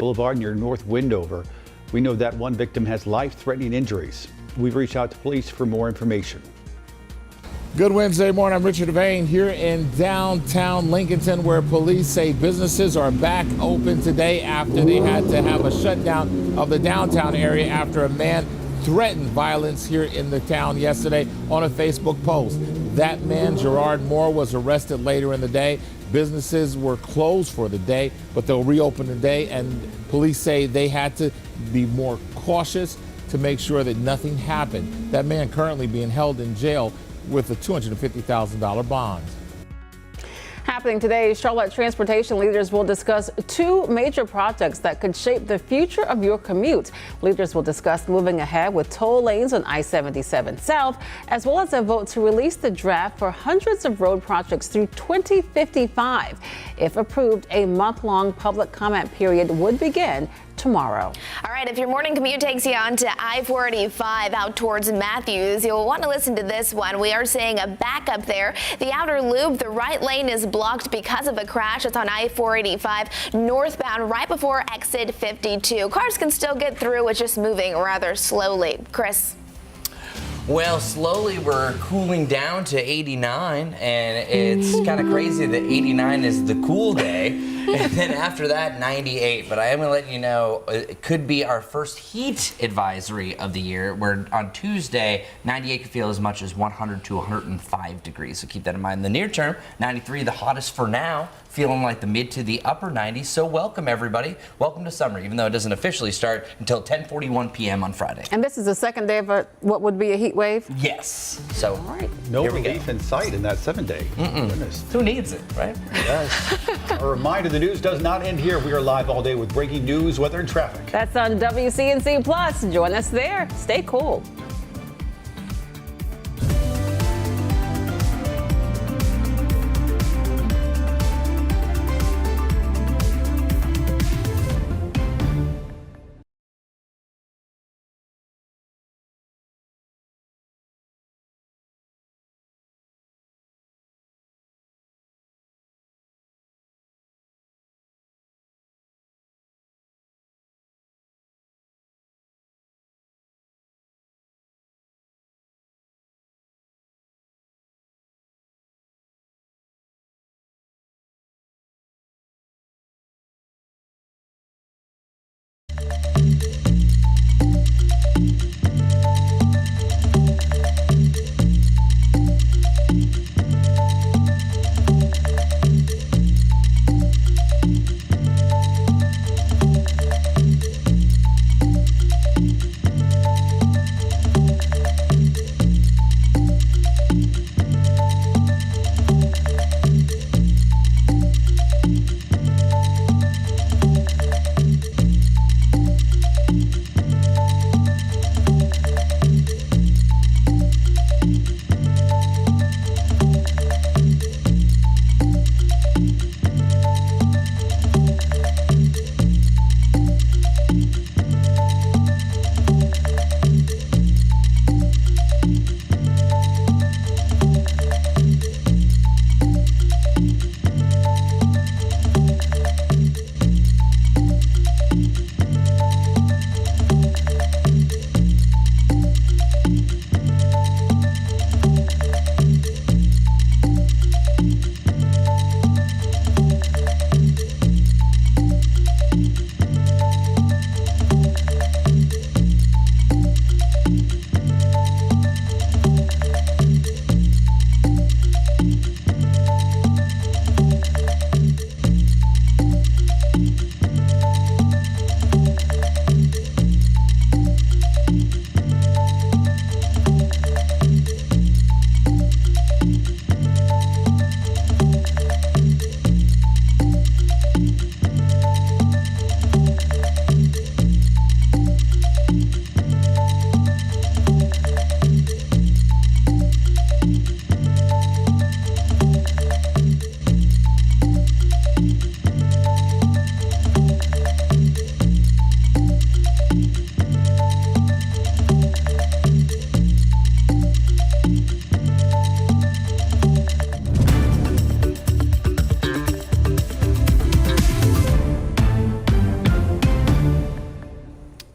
Boulevard near North Windover. We know that one victim has life-threatening injuries. We've reached out to police for more information. Good Wednesday morning. I'm Richard Devane here in downtown Lincolnton, where police say businesses are back open today after they had to have a shutdown of the downtown area after a man threatened violence here in the town yesterday on a Facebook post. That man, Gerard Moore, was arrested later in the day. Businesses were closed for the day, but they'll reopen today, and police say they had to be more cautious to make sure that nothing happened. That man currently being held in jail with a $250,000 bond. Happening today, Charlotte transportation leaders will discuss two major projects that could shape the future of your commute. Leaders will discuss moving ahead with toll lanes on I-77 South, as well as a vote to release the draft for hundreds of road projects through 2055. If approved, a month-long public comment period would begin tomorrow. All right, if your morning commute takes you on to I-485 out towards Matthews, you'll want to listen to this one. We are seeing a backup there. The outer loop, the right lane is blocked because of a crash. It's on I-485 northbound right before exit 52. Cars can still get through. It's just moving rather slowly. Chris. Well, slowly we're cooling down to 89, and it's kind of crazy that 89 is the cool day, and then after that, 98. But I am going to let you know, it could be our first heat advisory of the year, where on Tuesday, 98 could feel as much as 100 to 105 degrees. So keep that in mind. In the near term, 93, the hottest for now, feeling like the mid to the upper 90s. So welcome, everybody. Welcome to summer, even though it doesn't officially start until 10:41 p.m. on Friday. And this is the second day of what would be a heat wave? Yes. So, all right. No relief in sight in that 7-day. Goodness. Who needs it, right? Yes. A reminder, the news does not end here. We are live all day with breaking news, weather, and traffic. That's on WCNC Plus. Join us there. Stay cool.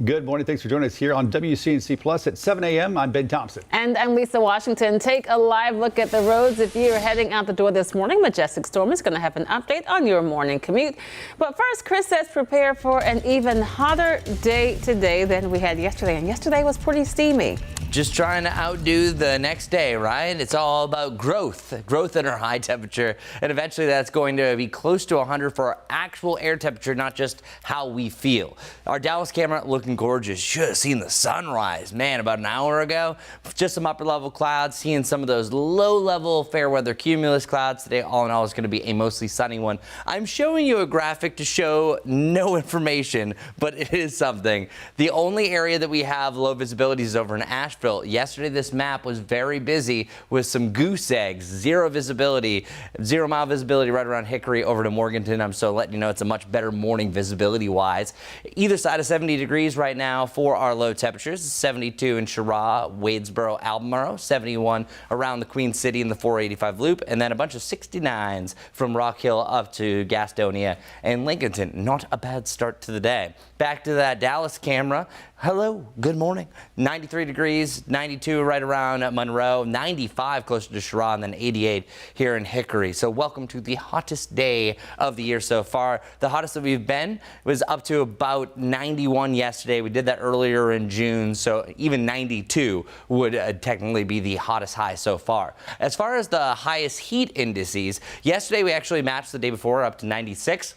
Good morning. Thanks for joining us here on WCNC Plus at 7 a.m. I'm Ben Thompson. And I'm Lisa Washington. Take a live look at the roads. If you're heading out the door this morning, Majestic Storm is going to have an update on your morning commute. But first, Chris says prepare for an even hotter day today than we had yesterday. And yesterday was pretty steamy. Just trying to outdo the next day, right? It's all about growth in our high temperature. And eventually that's going to be close to 100 for our actual air temperature, not just how we feel. Our Dallas camera looking gorgeous. Should have seen the sunrise, man, about an hour ago. Just some upper level clouds, seeing some of those low level fair weather cumulus clouds. Today, all in all, is going to be a mostly sunny one. I'm showing you a graphic to show no information, but it is something. The only area that we have low visibility is over in Asheville. Yesterday, this map was very busy with some goose eggs, zero visibility, 0 mile visibility right around Hickory over to Morganton. I'm so letting you know it's a much better morning visibility wise. Either side of 70 degrees right now for our low temperatures. 72 in Chirra, Wadesboro, Albemarle, 71 around the Queen City in the 485 loop, and then a bunch of 69s from Rock Hill up to Gastonia and Lincolnton. Not a bad start to the day. Back to that Dallas camera. Hello, good morning. 93 degrees, 92 right around Monroe, 95 closer to Chirra, and then 88 here in Hickory. So welcome to the hottest day of the year so far. The hottest that we've been was up to about 91 yesterday. We did that earlier in June, so even 92 would technically be the hottest high so far. As far as the highest heat indices, yesterday we actually matched the day before up to 96.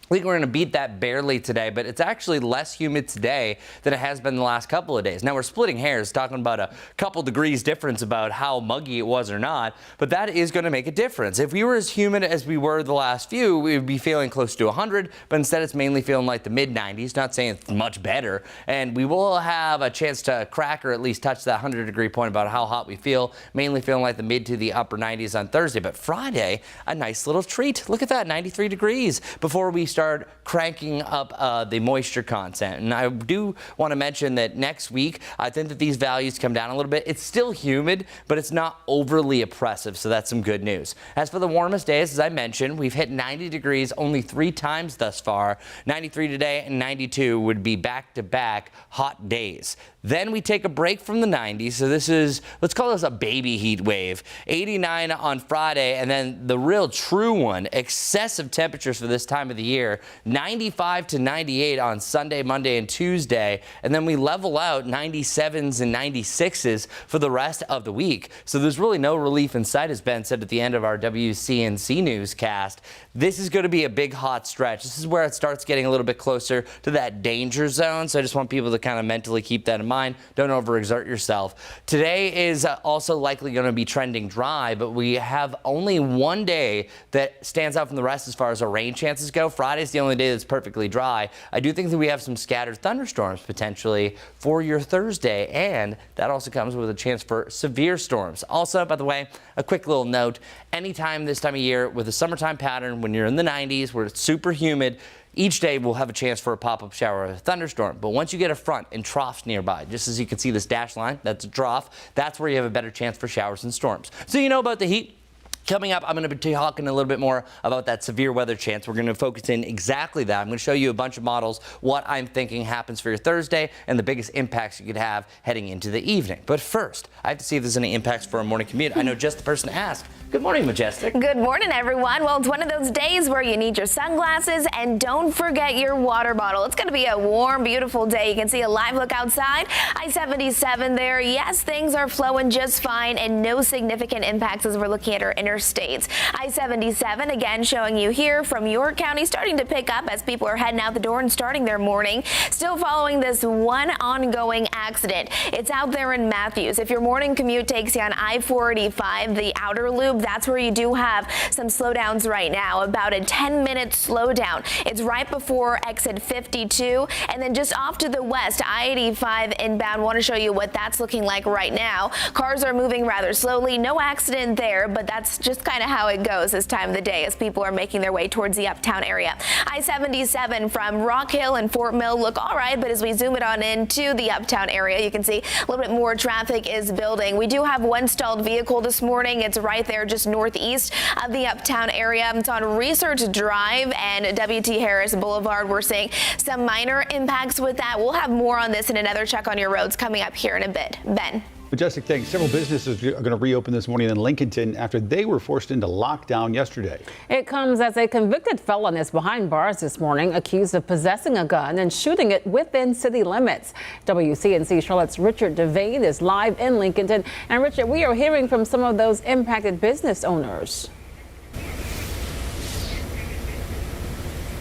I think we're going to beat that barely today, but it's actually less humid today than it has been the last couple of days. Now, we're splitting hairs, talking about a couple degrees difference about how muggy it was or not, but that is going to make a difference. If we were as humid as we were the last few, we would be feeling close to 100, but instead it's mainly feeling like the mid-90s, not saying it's much better, and we will have a chance to crack or at least touch that 100-degree point about how hot we feel, mainly feeling like the mid to the upper 90s on Thursday. But Friday, a nice little treat. Look at that, 93 degrees before we start cranking up the moisture content. And I do want to mention that next week, I think that these values come down a little bit. It's still humid, but it's not overly oppressive, so that's some good news. As for the warmest days, as I mentioned, we've hit 90 degrees only 3 times thus far. 93 today and 92 would be back-to-back hot days. Then we take a break from the 90s, so this is, let's call this a baby heat wave. 89 on Friday, and then the real true one, excessive temperatures for this time of the year, 95 to 98 on Sunday, Monday, and Tuesday, and then we level out 97s and 96s for the rest of the week. So there's really no relief in sight, as Ben said at the end of our WCNC newscast. This is going to be a big hot stretch. This is where it starts getting a little bit closer to that danger zone, so I just want people to kind of mentally keep that in mind. Don't overexert yourself. Today is also likely going to be trending dry, but we have only one day that stands out from the rest as far as our rain chances go. Friday's the only day that's perfectly dry. I do think that we have some scattered thunderstorms potentially for your Thursday, and that also comes with a chance for severe storms. Also, by the way, a quick little note, anytime this time of year with a summertime pattern, when you're in the 90s where it's super humid, each day we'll have a chance for a pop-up shower or a thunderstorm. But once you get a front and troughs nearby, just as you can see this dashed line, that's a trough, that's where you have a better chance for showers and storms. So you know about the heat. Coming up, I'm going to be talking a little bit more about that severe weather chance. We're going to focus in exactly that. I'm going to show you a bunch of models, what I'm thinking happens for your Thursday, and the biggest impacts you could have heading into the evening. But first, I have to see if there's any impacts for a morning commute. I know just the person to ask. Good morning, Majestic. Good morning, everyone. Well, it's one of those days where you need your sunglasses, and don't forget your water bottle. It's going to be a warm, beautiful day. You can see a live look outside. I-77 there. Yes, things are flowing just fine, and no significant impacts as we're looking at our interstates. I-77 again showing you here from York County, starting to pick up as people are heading out the door and starting their morning. Still following this one ongoing accident. It's out there in Matthews. If your morning commute takes you on I-485, the outer loop, that's where you do have some slowdowns right now, about a 10-minute slowdown. It's right before exit 52, and then just off to the west, I-85 inbound. Want to show you what that's looking like right now. Cars are moving rather slowly. No accident there, but that's just kind of how it goes this time of the day as people are making their way towards the uptown area. I-77 from Rock Hill and Fort Mill look all right, but as we zoom it on into the uptown area, you can see a little bit more traffic is building. We do have one stalled vehicle this morning. It's right there just northeast of the uptown area. It's on Research Drive and W.T. Harris Boulevard. We're seeing some minor impacts with that. We'll have more on this in another check on your roads coming up here in a bit. Ben. Majestic, thanks. Several businesses are going to reopen this morning in Lincolnton after they were forced into lockdown yesterday. It comes as a convicted felon is behind bars this morning, accused of possessing a gun and shooting it within city limits. WCNC Charlotte's Richard Devane is live in Lincolnton. And Richard, we are hearing from some of those impacted business owners.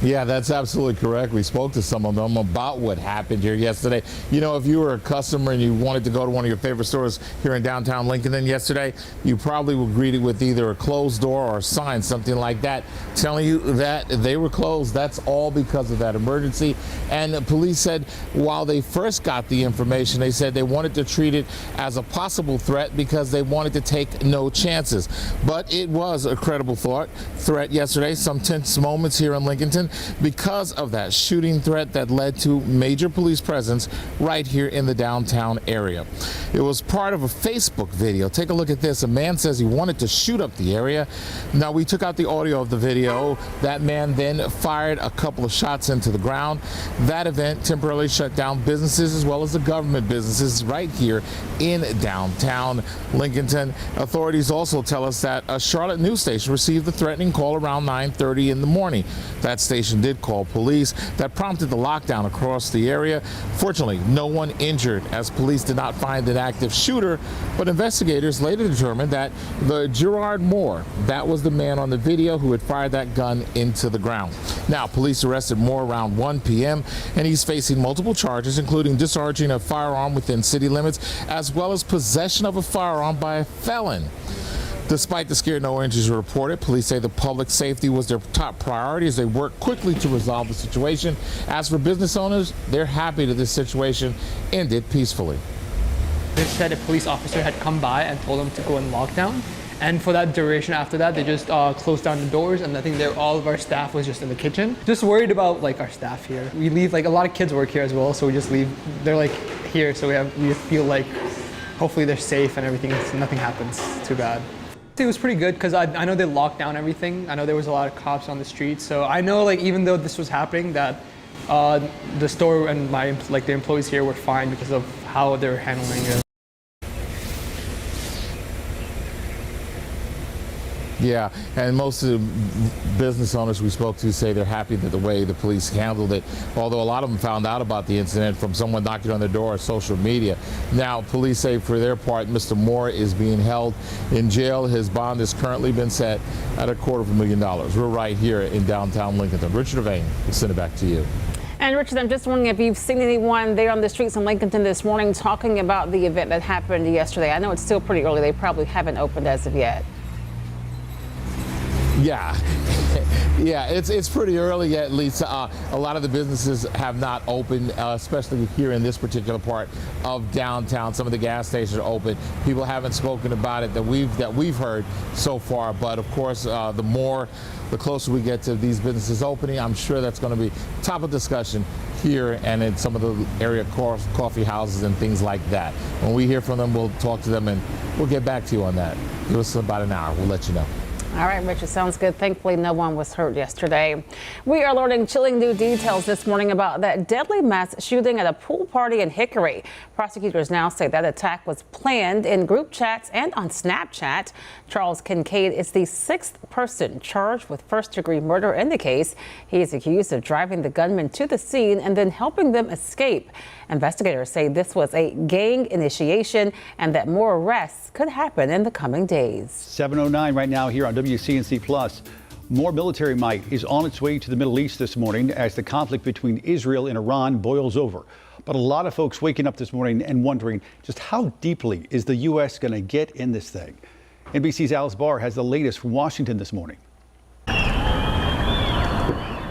Yeah, that's absolutely correct. We spoke to some of them about what happened here yesterday. You know, if you were a customer and you wanted to go to one of your favorite stores here in downtown Lincoln yesterday, you probably were greeted with either a closed door or a sign, something like that, telling you that they were closed. That's all because of that emergency. And the police said while they first got the information, they said they wanted to treat it as a possible threat because they wanted to take no chances. But it was a credible threat yesterday, some tense moments here in Lincolnton, because of that shooting threat that led to major police presence right here in the downtown area. It was part of a Facebook video. Take a look at this. A man says he wanted to shoot up the area. Now, we took out the audio of the video. That man then fired a couple of shots into the ground. That event temporarily shut down businesses as well as the government businesses right here in downtown Lincolnton. Authorities also tell us that a Charlotte news station received a threatening call around 9:30 in the morning. That station did call police. That prompted the lockdown across the area. Fortunately, no one injured as police did not find an active shooter, but investigators later determined that the Gerard Moore, that was the man on the video who had fired that gun into the ground. Now, police arrested Moore around 1 p.m. and he's facing multiple charges, including discharging a firearm within city limits, as well as possession of a firearm by a felon. Despite the scare, no injuries were reported. Police say the public safety was their top priority as they worked quickly to resolve the situation. As for business owners, they're happy that this situation ended peacefully. They said a police officer had come by and told them to go in lockdown. And for that duration after that, they just closed down the doors, and I think all of our staff was just in the kitchen. Just worried about like our staff here. We leave, like a lot of kids work here as well, so we just leave. They're like here, so we feel like hopefully they're safe and everything, nothing happens too bad. It was pretty good because I know they locked down everything. I know there was a lot of cops on the street, so I know like even though this was happening, that the store and the employees here were fine because of how they're handling it. Yeah, and most of the business owners we spoke to say they're happy that the way the police handled it, although a lot of them found out about the incident from someone knocking on their door or social media. Now, police say for their part, Mr. Moore is being held in jail. His bond has currently been set at $250,000. We're right here in downtown Lincoln. Richard Devane, we'll send it back to you. And Richard, I'm just wondering if you've seen anyone there on the streets in Lincolnton this morning talking about the event that happened yesterday. I know it's still pretty early. They probably haven't opened as of yet. Yeah, yeah, it's pretty early yet, Lisa. A lot of the businesses have not opened, especially here in this particular part of downtown. Some of the gas stations are open. People haven't spoken about it that we've heard so far. But of course, the closer we get to these businesses opening, I'm sure that's going to be top of discussion here and in some of the area coffee houses and things like that. When we hear from them, we'll talk to them and we'll get back to you on that. Give us about an hour. We'll let you know. All right, Richard, sounds good. Thankfully, no one was hurt yesterday. We are learning chilling new details this morning about that deadly mass shooting at a pool party in Hickory. Prosecutors now say that attack was planned in group chats and on Snapchat. Charles Kincaid is the 6th person charged with first-degree murder in the case. He is accused of driving the gunman to the scene and then helping them escape. Investigators say this was a gang initiation and that more arrests could happen in the coming days. 7:09 right now here on WCNC Plus. More military might is on its way to the Middle East this morning as the conflict between Israel and Iran boils over. But a lot of folks waking up this morning and wondering just how deeply is the U.S. going to get in this thing? NBC's Alice Barr has the latest from Washington this morning.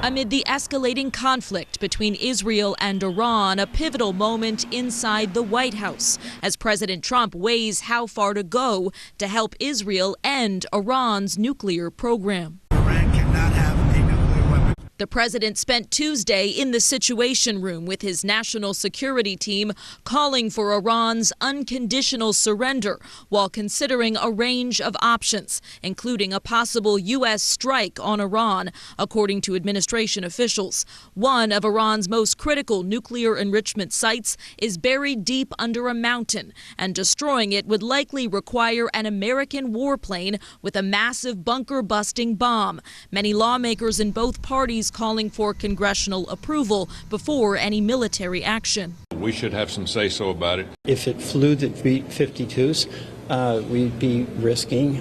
Amid the escalating conflict between Israel and Iran, a pivotal moment inside the White House as President Trump weighs how far to go to help Israel end Iran's nuclear program. Iran cannot have a nuclear weapon. The president spent Tuesday in the Situation Room with his national security team calling for Iran's unconditional surrender while considering a range of options, including a possible U.S. strike on Iran, according to administration officials. One of Iran's most critical nuclear enrichment sites is buried deep under a mountain, and destroying it would likely require an American warplane with a massive bunker-busting bomb. Many lawmakers in both parties calling for congressional approval before any military action. We should have some say-so about it. If it flew the B-52s, we'd be risking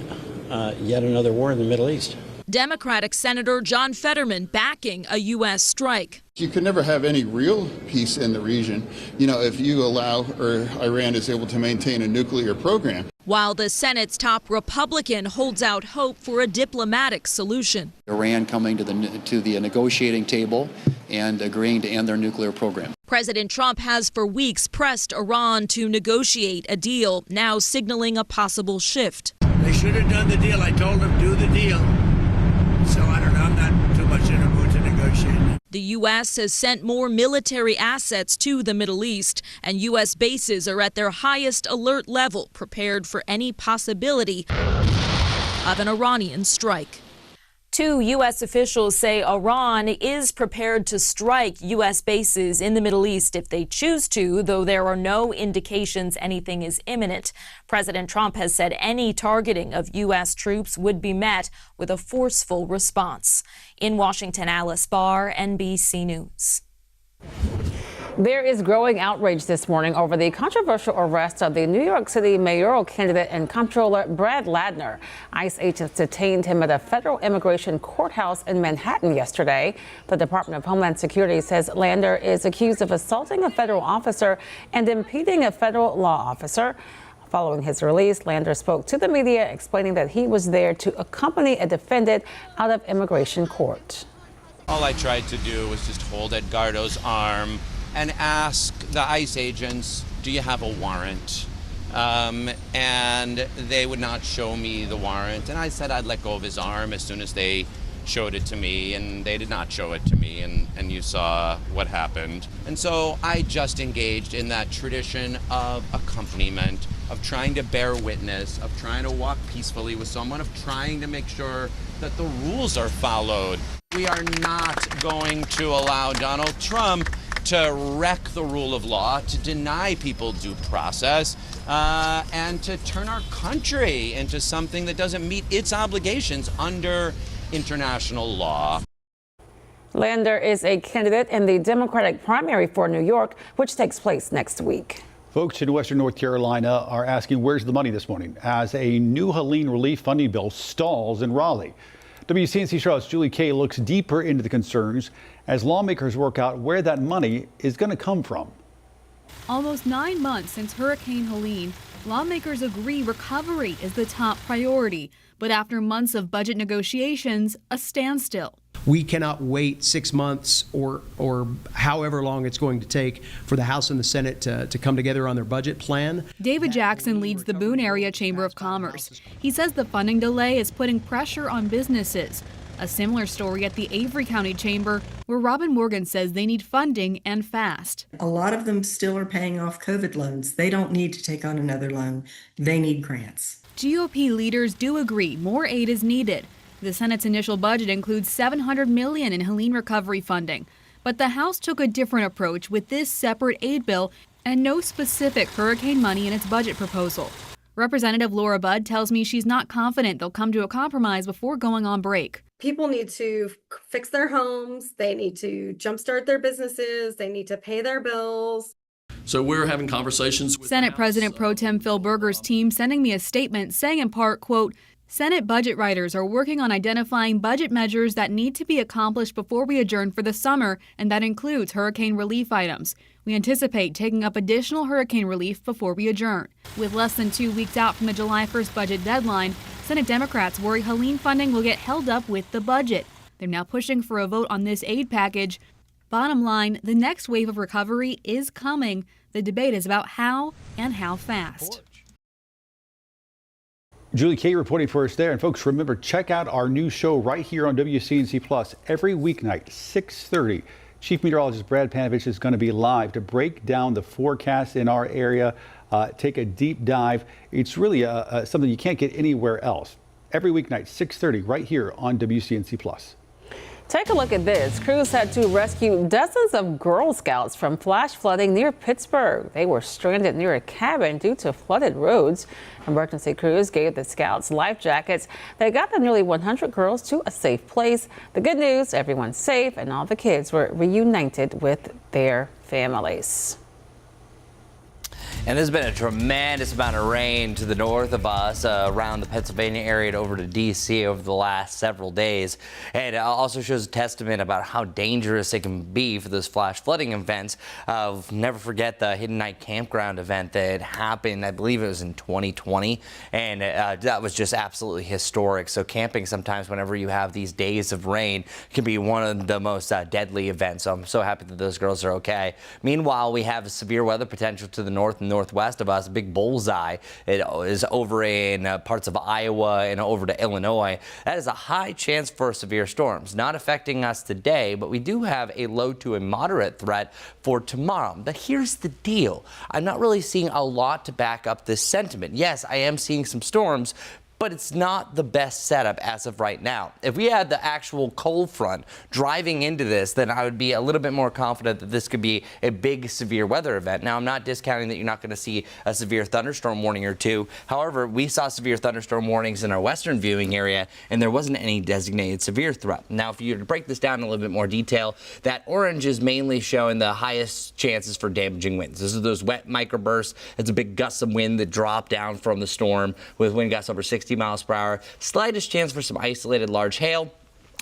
yet another war in the Middle East. Democratic Senator John Fetterman backing a U.S. strike. You can never have any real peace in the region, if you allow or Iran is able to maintain a nuclear program. While the Senate's top Republican holds out hope for a diplomatic solution. Iran coming to the negotiating table and agreeing to end their nuclear program. President Trump has for weeks pressed Iran to negotiate a deal, now signaling a possible shift. They should have done the deal. I told them do the deal. So I don't know. I'm not too much in a mood to negotiate. The U.S. has sent more military assets to the Middle East, and U.S. bases are at their highest alert level, prepared for any possibility of an Iranian strike. Two U.S. officials say Iran is prepared to strike U.S. bases in the Middle East if they choose to, though there are no indications anything is imminent. President Trump has said any targeting of U.S. troops would be met with a forceful response. In Washington, Alice Barr, NBC News. There is growing outrage this morning over the controversial arrest of the New York City mayoral candidate and comptroller Brad Ladner. ICE agents detained him at a federal immigration courthouse in Manhattan yesterday. The Department of Homeland Security says Ladner is accused of assaulting a federal officer and impeding a federal law officer. Following his release, Ladner spoke to the media, explaining that he was there to accompany a defendant out of immigration court. All I tried to do was just hold Edgardo's arm and ask the ICE agents, do you have a warrant? And they would not show me the warrant. And I said I'd let go of his arm as soon as they showed it to me, and they did not show it to me, and you saw what happened. And so I just engaged in that tradition of accompaniment, of trying to bear witness, of trying to walk peacefully with someone, of trying to make sure that the rules are followed. We are not going to allow Donald Trump to wreck the rule of law, to deny people due process, and to turn our country into something that doesn't meet its obligations under international law. Ladner is a candidate in the Democratic primary for New York, which takes place next week. Folks in Western North Carolina are asking where's the money this morning as a new Helene relief funding bill stalls in Raleigh. WCNC Charlotte's Julie Kay looks deeper into the concerns as lawmakers work out where that money is going to come from. Almost 9 months since Hurricane Helene, lawmakers agree recovery is the top priority. But after months of budget negotiations, a standstill. We cannot wait 6 months or however long it's going to take for the House and the Senate to come together on their budget plan. David Jackson leads the Boone Area Chamber of Commerce. He says the funding delay is putting pressure on businesses. A similar story at the Avery County Chamber, where Robin Morgan says they need funding and fast. A lot of them still are paying off COVID loans. They don't need to take on another loan. They need grants. GOP leaders do agree more aid is needed. The Senate's initial budget includes $700 million in Helene recovery funding. But the House took a different approach with this separate aid bill and no specific hurricane money in its budget proposal. Representative Laura Budd tells me she's not confident they'll come to a compromise before going on break. People need to fix their homes. They need to jumpstart their businesses. They need to pay their bills. So we're having conversations with Senate President Pro Tem Phil Berger's team sending me a statement saying in part, quote, Senate budget writers are working on identifying budget measures that need to be accomplished before we adjourn for the summer, and that includes hurricane relief items. We anticipate taking up additional hurricane relief before we adjourn. With less than 2 weeks out from the July 1st budget deadline, Senate Democrats worry Helene funding will get held up with the budget. They're now pushing for a vote on this aid package. Bottom line, the next wave of recovery is coming. The debate is about how and how fast. Julie Kay reporting for us there. And folks, remember, check out our new show right here on WCNC Plus every weeknight, 6:30. Chief Meteorologist Brad Panovich is going to be live to break down the forecast in our area, take a deep dive. It's really something you can't get anywhere else. Every weeknight, 6:30, right here on WCNC Plus. Take a look at this. Crews had to rescue dozens of Girl Scouts from flash flooding near Pittsburgh. They were stranded near a cabin due to flooded roads. Emergency crews gave the Scouts life jackets. They got the nearly 100 girls to a safe place. The good news, everyone's safe and all the kids were reunited with their families. And there's been a tremendous amount of rain to the north of us, around the Pennsylvania area and over to D.C. over the last several days. And it also shows a testament about how dangerous it can be for those flash flooding events. Never forget the Hidden Night Campground event that happened, I believe it was in 2020. And that was just absolutely historic. So camping sometimes, whenever you have these days of rain, can be one of the most deadly events. So I'm so happy that those girls are okay. Meanwhile, we have severe weather potential to the north and northwest of us, a big bullseye. It is over in parts of Iowa and over to Illinois. That is a high chance for severe storms, not affecting us today, but we do have a low to a moderate threat for tomorrow. But here's the deal. I'm not really seeing a lot to back up this sentiment. Yes, I am seeing some storms, but it's not the best setup as of right now. If we had the actual cold front driving into this, then I would be a little bit more confident that this could be a big severe weather event. Now, I'm not discounting that you're not going to see a severe thunderstorm warning or two. However, we saw severe thunderstorm warnings in our western viewing area, and there wasn't any designated severe threat. Now, if you were to break this down in a little bit more detail, that orange is mainly showing the highest chances for damaging winds. This is those wet microbursts. It's a big gust of wind that drop down from the storm with wind gusts over 60 miles per hour. Slightest chance for some isolated large hail,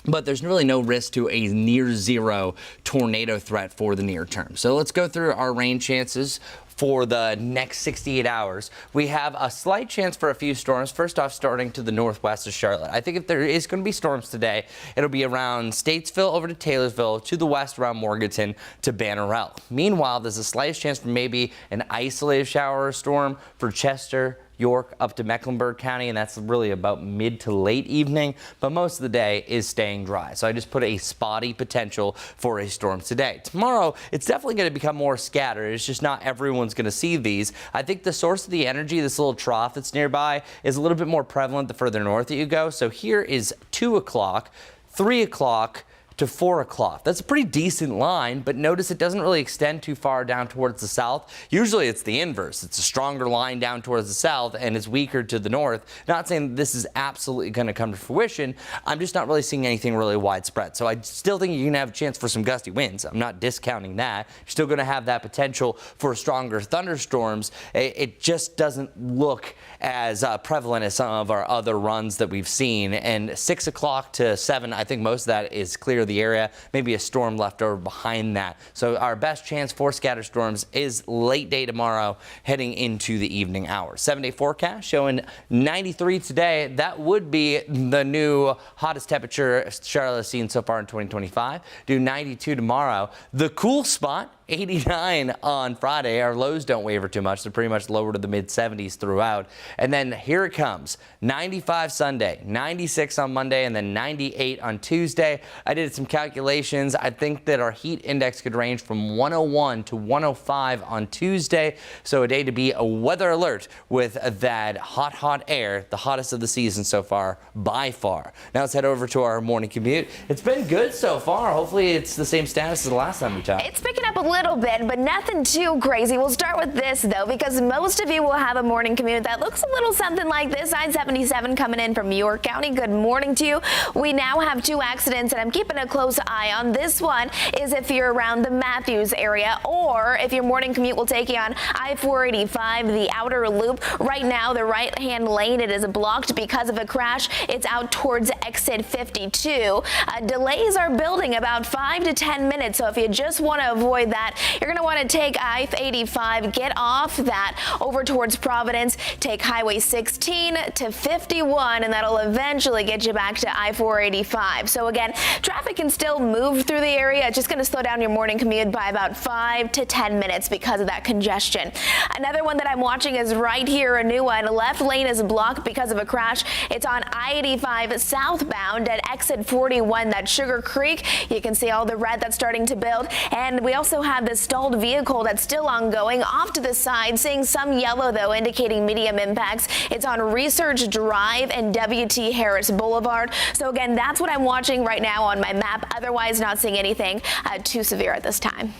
but there's really no risk to a near zero tornado threat for the near term. So let's go through our rain chances for the next 68 hours. We have a slight chance for a few storms. First off, starting to the northwest of Charlotte. I think if there is going to be storms today, it'll be around Statesville over to Taylorsville, to the west around Morganton to Banner Elk. Meanwhile, there's a slightest chance for maybe an isolated shower or storm for Chester, York up to Mecklenburg County, and that's really about mid to late evening, but most of the day is staying dry. So I just put a spotty potential for a storm today. Tomorrow, it's definitely going to become more scattered. It's just not everyone's going to see these. I think the source of the energy, this little trough that's nearby, is a little bit more prevalent the further north that you go. So here is 2 o'clock, 3 o'clock, to 4 o'clock. That's a pretty decent line, but notice it doesn't really extend too far down towards the south. Usually it's the inverse. It's a stronger line down towards the south and it's weaker to the north. Not saying that this is absolutely going to come to fruition. I'm just not really seeing anything really widespread. So I still think you're going to have a chance for some gusty winds. I'm not discounting that. You're still going to have that potential for stronger thunderstorms. It just doesn't look as prevalent as some of our other runs that we've seen. And 6 o'clock to 7, I think most of that is clear the area, maybe a storm left over behind that. So our best chance for scatter storms is late day tomorrow heading into the evening hours. 7-day forecast showing 93 today. That would be the new hottest temperature Charlotte has seen so far in 2025. Do 92 tomorrow. The cool spot, 89 on Friday. Our lows don't waver too much. They're pretty much lower to the mid 70s throughout. And then here it comes. 95 Sunday, 96 on Monday, and then 98 on Tuesday. I did some calculations. I think that our heat index could range from 101 to 105 on Tuesday. So a day to be a weather alert with that hot air, the hottest of the season so far, by far. Now let's head over to our morning commute. It's been good so far. Hopefully it's the same status as the last time we talked. It's picking up a little bit, but nothing too crazy. We'll start with this, though, because most of you will have a morning commute that looks a little something like this. I-77 coming in from York County. Good morning to you. We now have 2 accidents, and I'm keeping a close eye on. This one is if you're around the Matthews area, or if your morning commute will take you on I-485, the outer loop. Right now, the right-hand lane, it is blocked because of a crash. It's out towards exit 52. Delays are building about 5 to 10 minutes, so if you just want to avoid that, that, you're going to want to take I-85, get off that over towards Providence, take Highway 16 to 51, and that'll eventually get you back to I-485. So again, traffic can still move through the area. It's just going to slow down your morning commute by about 5 to 10 minutes because of that congestion. Another one that I'm watching is right here, a new one. Left lane is blocked because of a crash. It's on I-85 southbound at exit 41, that Sugar Creek. You can see all the red that's starting to build. And we also have this stalled vehicle that's still ongoing off to the side, seeing some yellow though, indicating medium impacts. It's on Research Drive and W.T. Harris Boulevard. So again, that's what I'm watching right now on my map. Otherwise, not seeing anything too severe at this time.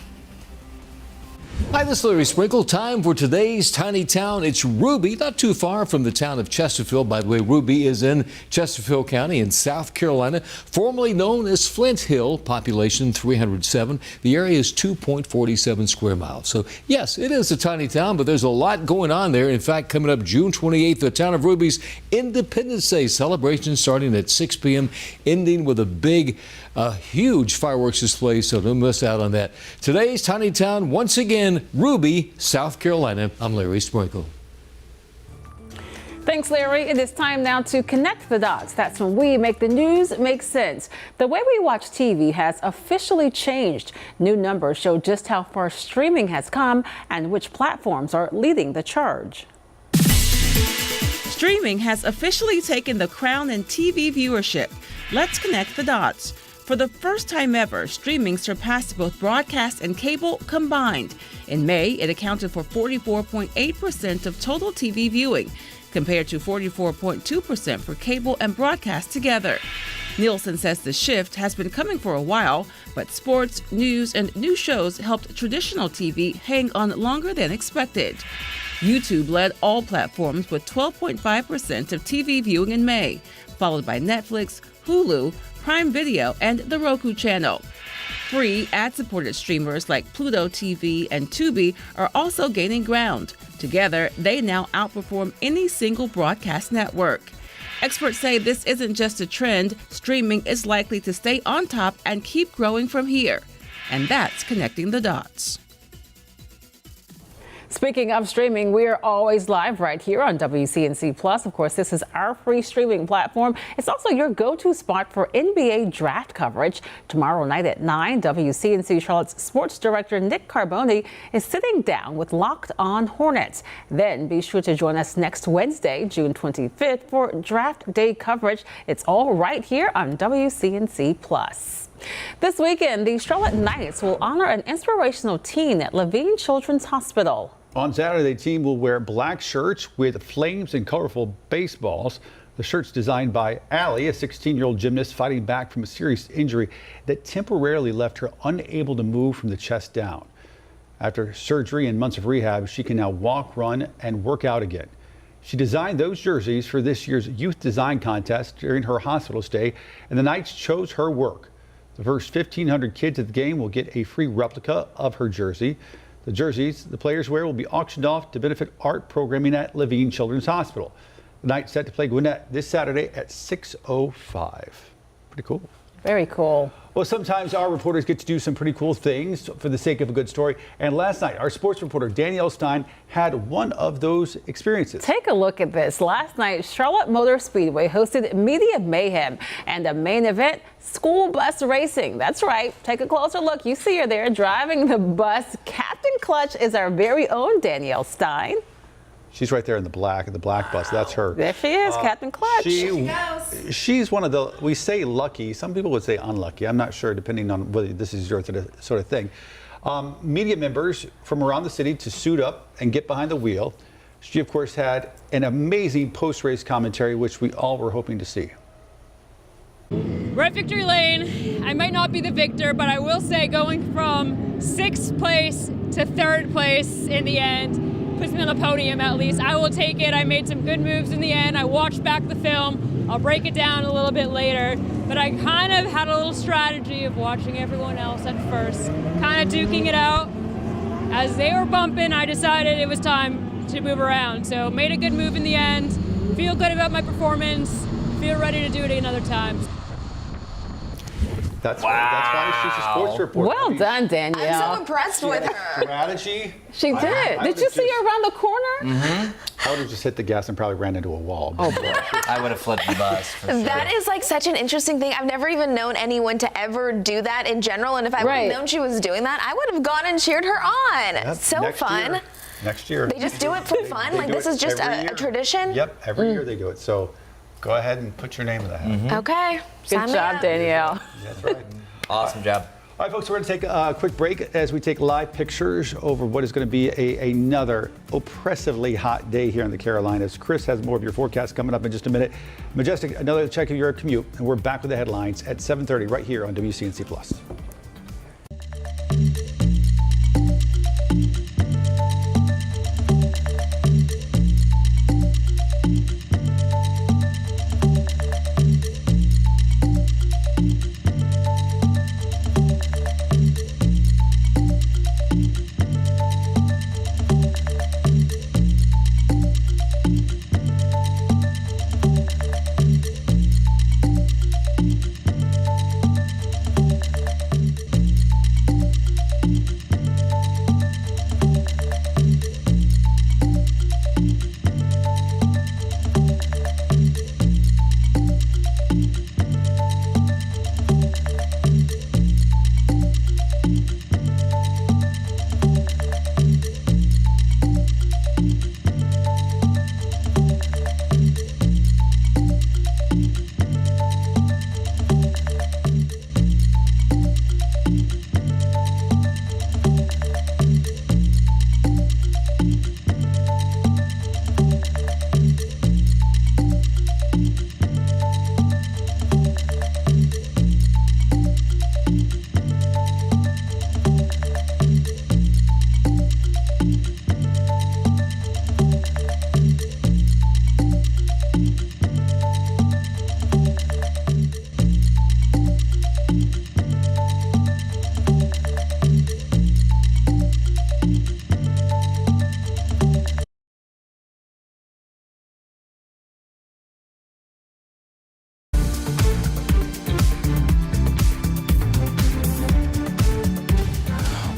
Hi, this is Larry Sprinkle. Time for today's tiny town. It's Ruby, not too far from the town of Chesterfield. By the way, Ruby is in Chesterfield County in South Carolina, formerly known as Flint Hill, population 307. The area is 2.47 square miles. So yes, it is a tiny town, but there's a lot going on there. In fact, coming up June 28th, the town of Ruby's Independence Day celebration starting at 6 p.m., ending with a big, huge fireworks display, so don't miss out on that. Today's tiny town, once again, Ruby, South Carolina. I'm Larry Sprinkle. Thanks, Larry. It is time now to connect the dots. That's when we make the news make sense. The way we watch TV has officially changed. New numbers show just how far streaming has come and which platforms are leading the charge. Streaming has officially taken the crown in TV viewership. Let's connect the dots. For the first time ever, streaming surpassed both broadcast and cable combined. In May, it accounted for 44.8% of total TV viewing, compared to 44.2% for cable and broadcast together. Nielsen says the shift has been coming for a while, but sports, news, and new shows helped traditional TV hang on longer than expected. YouTube led all platforms with 12.5% of TV viewing in May, followed by Netflix, Hulu, Prime Video, and the Roku channel. Free ad-supported streamers like Pluto TV and Tubi are also gaining ground. Together, they now outperform any single broadcast network. Experts say this isn't just a trend. Streaming is likely to stay on top and keep growing from here. And that's connecting the dots. Speaking of streaming, we're always live right here on WCNC Plus. Of course, this is our free streaming platform. It's also your go-to spot for NBA draft coverage. Tomorrow night at 9, WCNC Charlotte's sports director Nick Carboni is sitting down with Locked On Hornets. Then be sure to join us next Wednesday, June 25th, for draft day coverage. It's all right here on WCNC Plus. This weekend, the Charlotte Knights will honor an inspirational teen at Levine Children's Hospital. On Saturday, the team will wear black shirts with flames and colorful baseballs. The shirt's designed by Allie, a 16-year-old gymnast fighting back from a serious injury that temporarily left her unable to move from the chest down. After surgery and months of rehab, she can now walk, run, and work out again. She designed those jerseys for this year's youth design contest during her hospital stay, and the Knights chose her work. The first 1,500 kids at the game will get a free replica of her jersey. The jerseys the players wear will be auctioned off to benefit art programming at Levine Children's Hospital. The Knights set to play Gwinnett this Saturday at 6:05. Pretty cool. Very cool. Well, sometimes our reporters get to do some pretty cool things for the sake of a good story. And last night, our sports reporter Danielle Stein had one of those experiences. Take a look at this. Last night, Charlotte Motor Speedway hosted Media Mayhem and the main event, school bus racing. That's right. Take a closer look. You see her there driving the bus. Captain Clutch is our very own Danielle Stein. She's right there in the black bus. That's her. There she is, Captain Clutch. She she's one of the, we say lucky, some people would say unlucky. I'm not sure, depending on whether this is your sort of thing. Media members from around the city to suit up and get behind the wheel. She, of course, had an amazing post-race commentary, which we all were hoping to see. We're at Victory Lane. I might not be the victor, but I will say going from 6th place to 3rd place in the end puts me on the podium at least. I will take it. I made some good moves in the end. I watched back the film. I'll break it down a little bit later. But I kind of had a little strategy of watching everyone else at first, kind of duking it out. As they were bumping, I decided it was time to move around. So made a good move in the end. Feel good about my performance. Feel ready to do it another time. That's why she's a sports reporter. Well done, Danielle. I'm so impressed with her. Strategy. She did. Did you see her around the corner? Mm-hmm. I would have just hit the gas and probably ran into a wall. Oh, boy. I would have flipped the bus for sure. That is like such an interesting thing. I've never even known anyone to ever do that in general. And if I would have known she was doing that, I would have gone and cheered her on. Yep. So Next fun. Year. Next year. They just do it for fun? They Like do this it is just every a year. tradition? Yep, every year they do it. So go ahead and put your name in the hat. Okay. Good job, Danielle. That's right. Awesome job. All right, folks, we're going to take a quick break as we take live pictures over what is going to be another oppressively hot day here in the Carolinas. Chris has more of your forecast coming up in just a minute. Majestic, another check of your commute, and we're back with the headlines at 7:30 right here on WCNC Plus.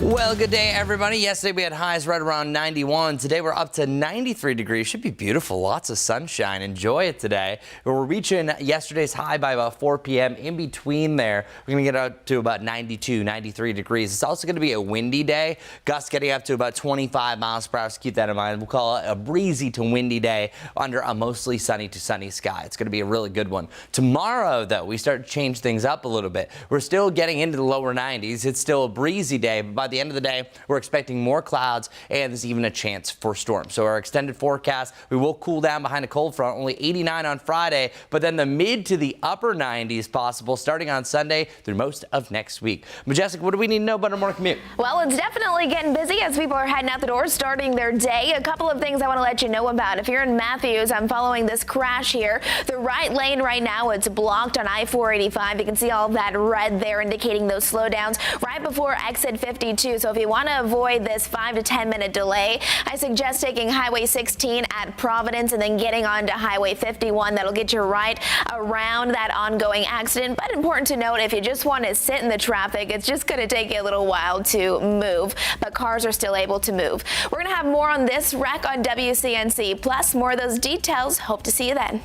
Well, good day, everybody. Yesterday we had highs right around 91. Today we're up to 93 degrees. Should be beautiful. Lots of sunshine. Enjoy it today. We're reaching yesterday's high by about 4 p.m. In between there, we're going to get up to about 92, 93 degrees. It's also going to be a windy day. Gusts getting up to about 25 miles per hour. So keep that in mind. We'll call it a breezy to windy day under a mostly sunny to sunny sky. It's going to be a really good one. Tomorrow, though, we start to change things up a little bit. We're still getting into the lower 90s. It's still a breezy day, but by the end of the day, we're expecting more clouds and there's even a chance for storms. So our extended forecast, we will cool down behind a cold front, only 89 on Friday, but then the mid to the upper 90s possible starting on Sunday through most of next week. Majestic, what do we need to know about our morning commute? Well, it's definitely getting busy as people are heading out the door, starting their day. A couple of things I want to let you know about. If you're in Matthews, I'm following this crash here. The right lane right now, it's blocked on I-485. You can see all that red there indicating those slowdowns right before exit 52. So if you want to avoid this 5 to 10 minute delay, I suggest taking Highway 16 at Providence and then getting onto Highway 51. That'll get you right around that ongoing accident. But important to note, if you just want to sit in the traffic, it's just going to take you a little while to move, but cars are still able to move. We're going to have more on this wreck on WCNC, plus more of those details. Hope to see you then.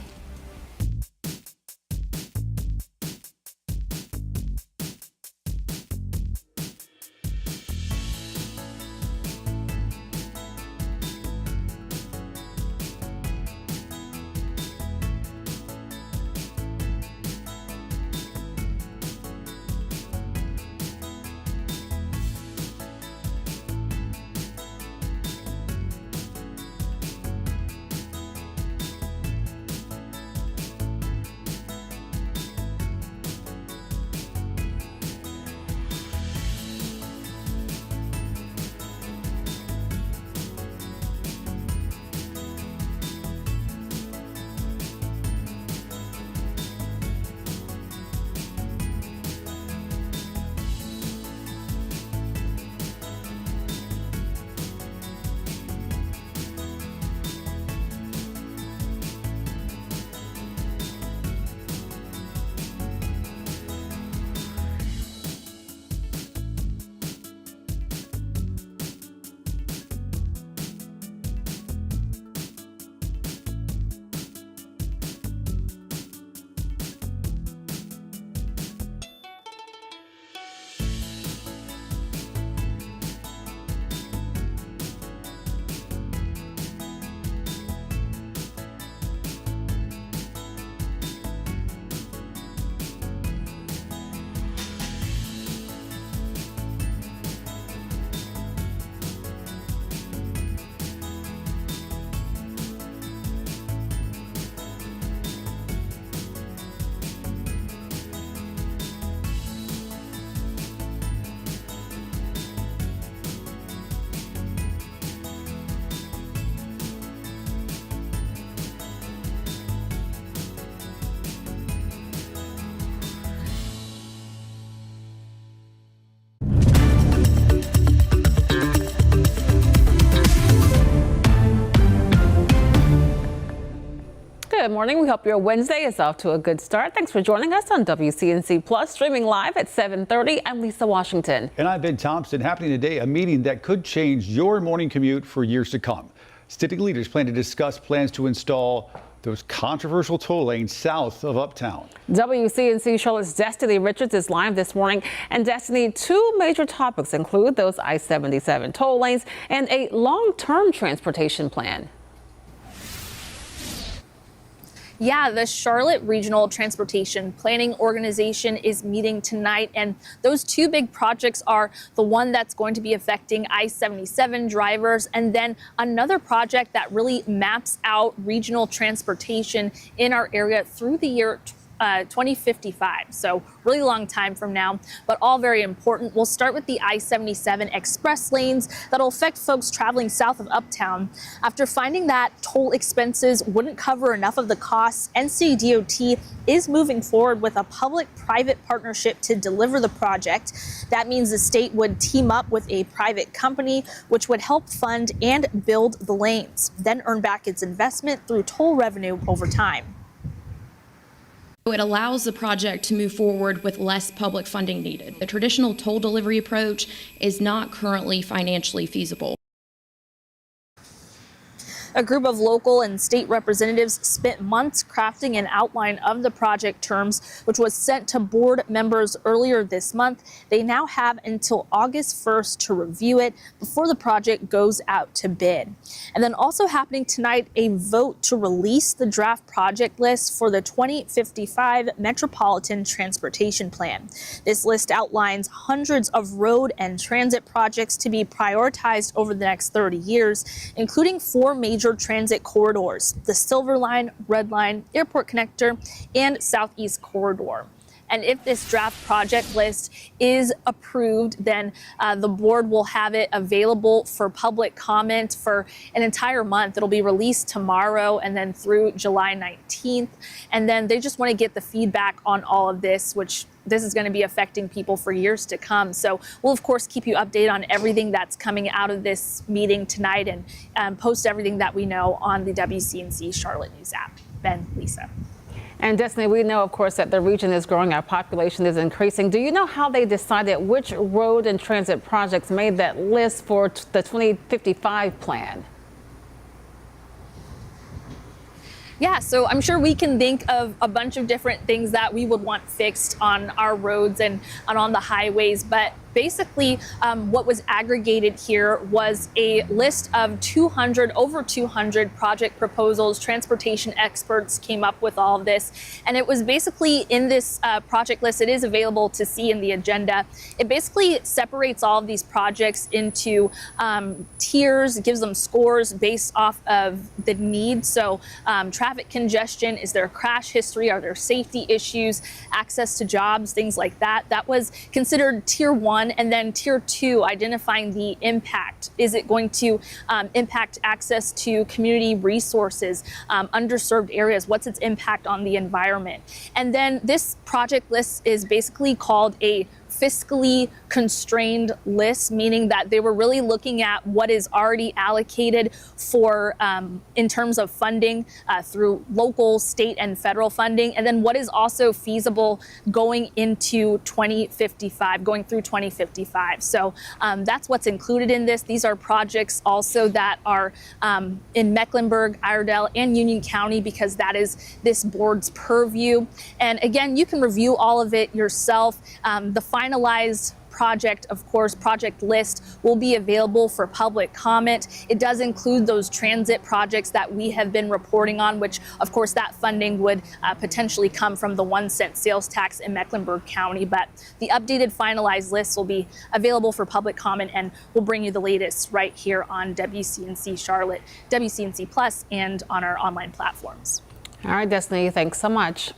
morning. We hope your Wednesday is off to a good start. Thanks for joining us on WCNC Plus, streaming live at 7:30. I'm Lisa Washington. And I'm Ben Thompson. Happening today, a meeting that could change your morning commute for years to come. City leaders plan to discuss plans to install those controversial toll lanes south of Uptown. WCNC Charlotte's Destiny Richards is live this morning. And Destiny, two major topics include those I-77 toll lanes and a long-term transportation plan. Yeah, the Charlotte Regional Transportation Planning Organization is meeting tonight, and those two big projects are the one that's going to be affecting I-77 drivers, and then another project that really maps out regional transportation in our area through the year 2055. So really long time from now, but all very important. We'll start with the I-77 express lanes that'll affect folks traveling south of Uptown. After finding that toll expenses wouldn't cover enough of the costs, NCDOT is moving forward with a public-private partnership to deliver the project. That means the state would team up with a private company, which would help fund and build the lanes, then earn back its investment through toll revenue over time. It allows the project to move forward with less public funding needed. The traditional toll delivery approach is not currently financially feasible. A group of local and state representatives spent months crafting an outline of the project terms, which was sent to board members earlier this month. They now have until August 1st to review it before the project goes out to bid. And then also happening tonight, a vote to release the draft project list for the 2055 Metropolitan Transportation Plan. This list outlines hundreds of road and transit projects to be prioritized over the next 30 years, including 4 major transit corridors: the Silver Line, Red Line, Airport Connector, and Southeast Corridor. And if this draft project list is approved, then the board will have it available for public comment for an entire month. It'll be released tomorrow and then through July 19th. And then they just want to get the feedback on all of this, which this is going to be affecting people for years to come. So we'll, of course, keep you updated on everything that's coming out of this meeting tonight and post everything that we know on the WCNC Charlotte News app. Ben, Lisa. And Destiny, we know, of course, that the region is growing, our population is increasing. Do you know how they decided which road and transit projects made that list for the 2055 plan? Yeah, so I'm sure we can think of a bunch of different things that we would want fixed on our roads and on the highways, but basically what was aggregated here was a list of over 200 project proposals. Transportation experts came up with all of this, and it was basically in this project list. It is available to see in the agenda. It basically separates all of these projects into tiers, gives them scores based off of the need. So traffic congestion, is there a crash history, are there safety issues, access to jobs, things like that. That was considered tier 1. And then tier 2, identifying the impact. Is it going to impact access to community resources, underserved areas? What's its impact on the environment? And then this project list is basically called a fiscally constrained list, meaning that they were really looking at what is already allocated for in terms of funding through local, state, and federal funding, and then what is also feasible going into 2055, going through 2055. So that's what's included in this. These are projects also that are in Mecklenburg, Iredell, and Union County, because that is this board's purview. And again, you can review all of it yourself. The finalized project, of course, project list will be available for public comment. It does include those transit projects that we have been reporting on, which, of course, that funding would potentially come from the 1-cent sales tax in Mecklenburg County. But the updated finalized list will be available for public comment, and we'll bring you the latest right here on WCNC Charlotte, WCNC Plus, and on our online platforms. All right, Destiny, thanks so much.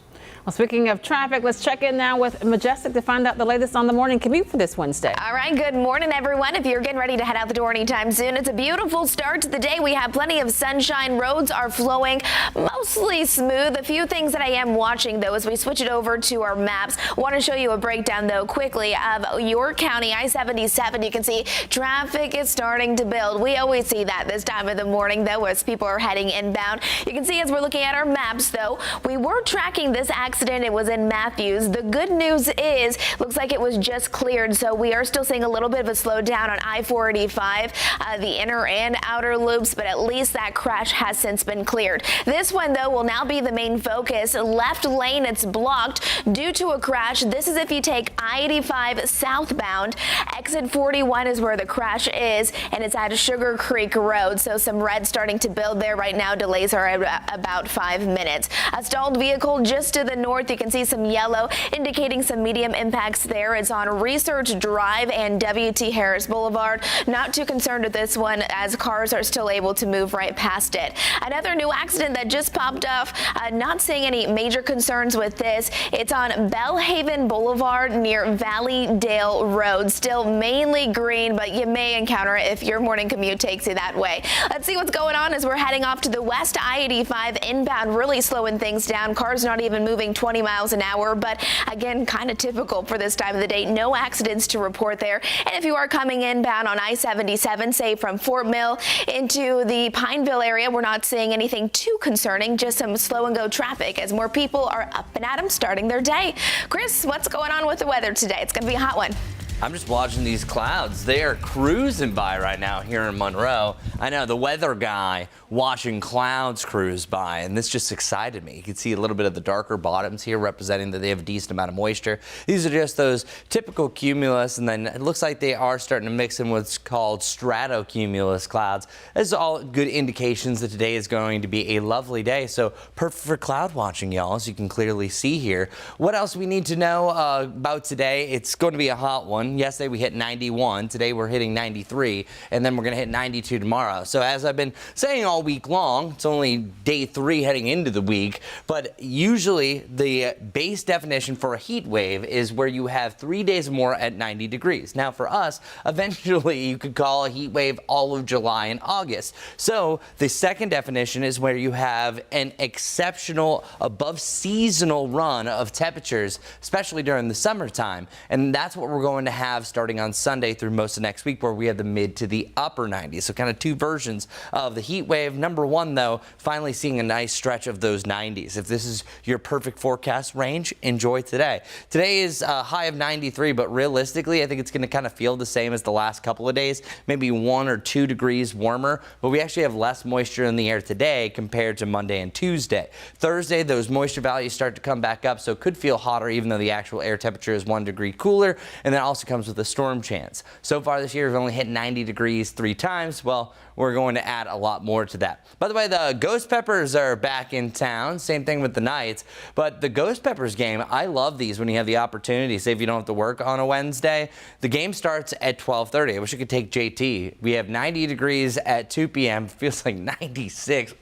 Well, speaking of traffic, let's check in now with Majestic to find out the latest on the morning commute for this Wednesday. All right, good morning, everyone. If you're getting ready to head out the door anytime soon, it's a beautiful start to the day. We have plenty of sunshine. Roads are flowing mostly smooth. A few things that I am watching, though, as we switch it over to our maps. Want to show you a breakdown, though, quickly of York County I-77. You can see traffic is starting to build. We always see that this time of the morning, though, as people are heading inbound. You can see as we're looking at our maps, though, we were tracking this accident. It was in Matthews. The good news is, looks like it was just cleared, so we are still seeing a little bit of a slowdown on I-485, the inner and outer loops, but at least that crash has since been cleared. This one, though, will now be the main focus. Left lane, it's blocked due to a crash. This is if you take I-85 southbound. Exit 41 is where the crash is, and it's at Sugar Creek Road, so some red starting to build there right now. Delays are about 5 minutes. A stalled vehicle just to the north. You can see some yellow indicating some medium impacts there. It's on Research Drive and W.T. Harris Boulevard. Not too concerned with this one as cars are still able to move right past it. Another new accident that just popped off. Not seeing any major concerns with this. It's on Bellhaven Boulevard near Valleydale Road. Still mainly green, but you may encounter it if your morning commute takes you that way. Let's see what's going on as we're heading off to the west. I-85 inbound, really slowing things down. Cars not even moving 20 miles an hour, but again, kind of typical for this time of the day. No accidents to report there. And if you are coming inbound on I-77, say from Fort Mill into the Pineville area, we're not seeing anything too concerning, just some slow and go traffic as more people are up and at 'em starting their day. Chris, what's going on with the weather today? It's going to be a hot one. I'm just watching these clouds. They are cruising by right now here in Monroe. I know, the weather guy watching clouds cruise by, and this just excited me. You can see a little bit of the darker bottoms here representing that they have a decent amount of moisture. These are just those typical cumulus, and then it looks like they are starting to mix in what's called stratocumulus clouds. This is all good indications that today is going to be a lovely day, so perfect for cloud watching, y'all, as you can clearly see here. What else we need to know about today? It's going to be a hot one. Yesterday we hit 91. Today we're hitting 93, and then we're going to hit 92 tomorrow. So as I've been saying all week long, it's only day 3 heading into the week, but usually the base definition for a heat wave is where you have 3 days or more at 90 degrees. Now for us, eventually you could call a heat wave all of July and August. So the second definition is where you have an exceptional above seasonal run of temperatures, especially during the summertime. And that's what we're going to have starting on Sunday through most of next week, where we have the mid to the upper 90s. So kind of two versions of the heat wave. Number one, though, finally seeing a nice stretch of those 90s. If this is your perfect forecast range, enjoy today. Today is a high of 93, but realistically, I think it's going to kind of feel the same as the last couple of days, maybe 1 or 2 degrees warmer, but we actually have less moisture in the air today compared to Monday and Tuesday. Thursday, those moisture values start to come back up, so it could feel hotter even though the actual air temperature is 1 degree cooler, and that also comes with a storm chance. So far this year, we've only hit 90 degrees 3 times. Well, we're going to add a lot more to that. By the way, the Ghost Peppers are back in town. Same thing with the Knights. But the Ghost Peppers game, I love these when you have the opportunity. Say if you don't have to work on a Wednesday, the game starts at 12:30. I wish I could take JT. We have 90 degrees at 2 p.m. Feels like 96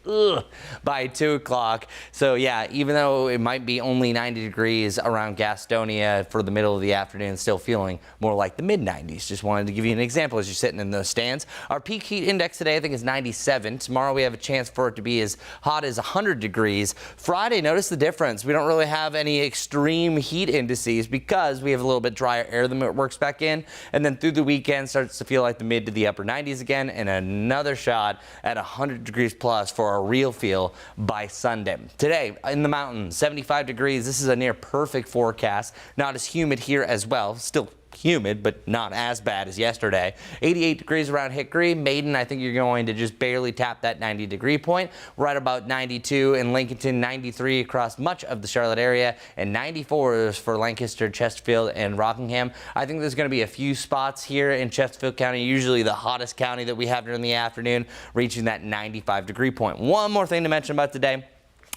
by 2 o'clock. So yeah, even though it might be only 90 degrees around Gastonia for the middle of the afternoon, still feeling more like the mid-90s. Just wanted to give you an example as you're sitting in those stands. Our peak heat index today, I think, is 97. Tomorrow we have a chance for it to be as hot as 100 degrees. Friday, notice the difference. We don't really have any extreme heat indices because we have a little bit drier air than it works back in. And then through the weekend starts to feel like the mid to the upper 90s again, and another shot at 100 degrees plus for a real feel by Sunday. Today in the mountains, 75 degrees. This is a near perfect forecast. Not as humid here as well. Still humid, but not as bad as yesterday. 88 degrees around Hickory. Maiden, I think you're going to just barely tap that 90 degree point. We're at about 92 in Lincolnton, 93 across much of the Charlotte area, and 94 for Lancaster, Chesterfield, and Rockingham. I think there's going to be a few spots here in Chesterfield County, usually the hottest county that we have during the afternoon, reaching that 95 degree point. One more thing to mention about today.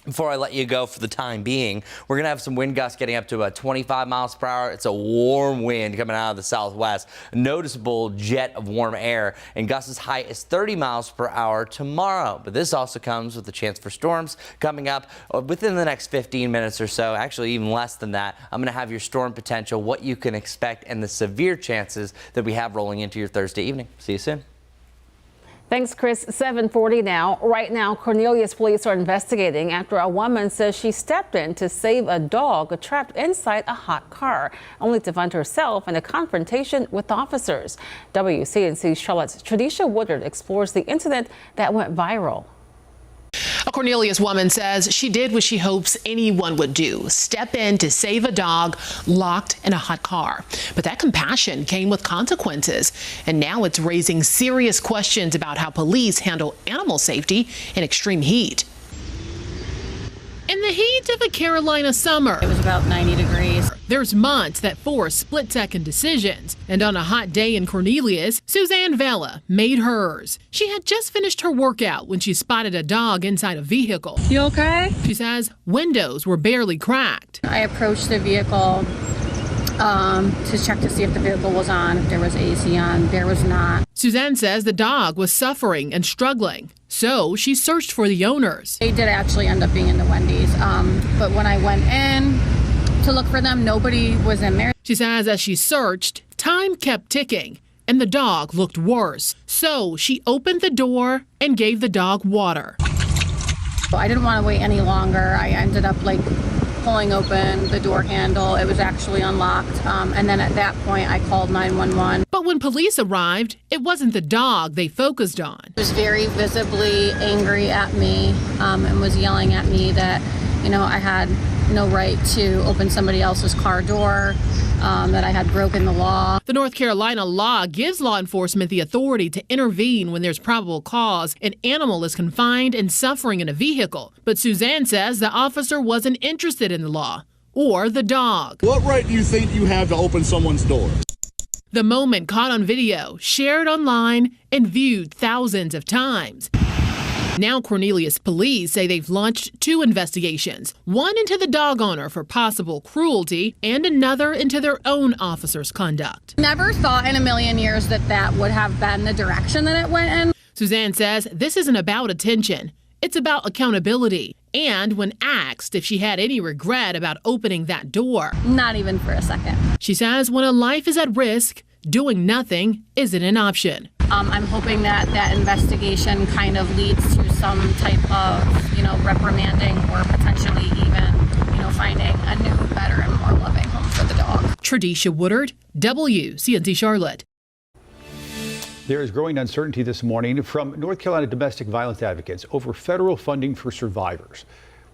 Before I let you go for the time being, we're going to have some wind gusts getting up to about 25 miles per hour. It's a warm wind coming out of the southwest, a noticeable jet of warm air, and gusts as high as 30 miles per hour tomorrow. But this also comes with a chance for storms coming up within the next 15 minutes or so, actually even less than that. I'm going to have your storm potential, what you can expect, and the severe chances that we have rolling into your Thursday evening. See you soon. Thanks, Chris. 7:40 now. Right now, Cornelius police are investigating after a woman says she stepped in to save a dog trapped inside a hot car, only to find herself in a confrontation with officers. WCNC Charlotte's Tradisha Woodard explores the incident that went viral. A Cornelius woman says she did what she hopes anyone would do, step in to save a dog locked in a hot car. But that compassion came with consequences, and now it's raising serious questions about how police handle animal safety in extreme heat. In the heat of a Carolina summer, it was about 90 degrees. There's months that force split-second decisions. And on a hot day in Cornelius, Suzanne Vella made hers. She had just finished her workout when she spotted a dog inside a vehicle. You okay? She says windows were barely cracked. I approached the vehicle to check to see if the vehicle was on, if there was AC on. There was not. Suzanne says the dog was suffering and struggling, so she searched for the owners. They did actually end up being in the Wendy's, but when I went in to look for them, nobody was in there. She says as she searched, time kept ticking and the dog looked worse. So she opened the door and gave the dog water. I didn't want to wait any longer. I ended up pulling open the door handle. It was actually unlocked. And then at that point, I called 911. But when police arrived, it wasn't the dog they focused on. He was very visibly angry at me and was yelling at me that, I had no right to open somebody else's car door, that I had broken the law. The North Carolina law gives law enforcement the authority to intervene when there's probable cause an animal is confined and suffering in a vehicle. But Suzanne says the officer wasn't interested in the law or the dog. What right do you think you have to open someone's door? The moment caught on video, shared online, and viewed thousands of times. Now Cornelius police say they've launched 2 investigations, one into the dog owner for possible cruelty and another into their own officer's conduct. Never thought in a million years that would have been the direction that it went in. Suzanne says this isn't about attention. It's about accountability. And when asked if she had any regret about opening that door, not even for a second. She says when a life is at risk, doing nothing isn't an option. I'm hoping that investigation kind of leads to some type of, reprimanding or potentially even, finding a new, better, and more loving home for the dog. Tradisha Woodard, WCNC Charlotte. There is growing uncertainty this morning from North Carolina domestic violence advocates over federal funding for survivors.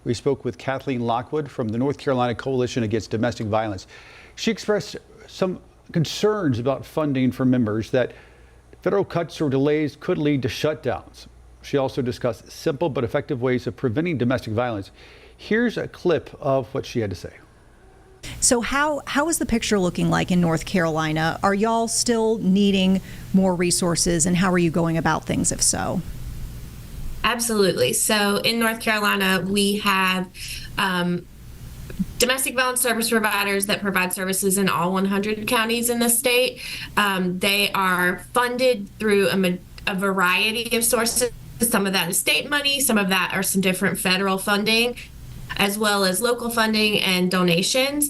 We spoke with Kathleen Lockwood from the North Carolina Coalition Against Domestic Violence. She expressed some concerns about funding for members that federal cuts or delays could lead to shutdowns. She also discussed simple but effective ways of preventing domestic violence. Here's a clip of what she had to say. So how is the picture looking like in North Carolina? Are y'all still needing more resources, and how are you going about things if so? Absolutely. So in North Carolina, we have domestic violence service providers that provide services in all 100 counties in the state. They are funded through a variety of sources. Some of that is state money, some of that are some different federal funding, as well as local funding and donations.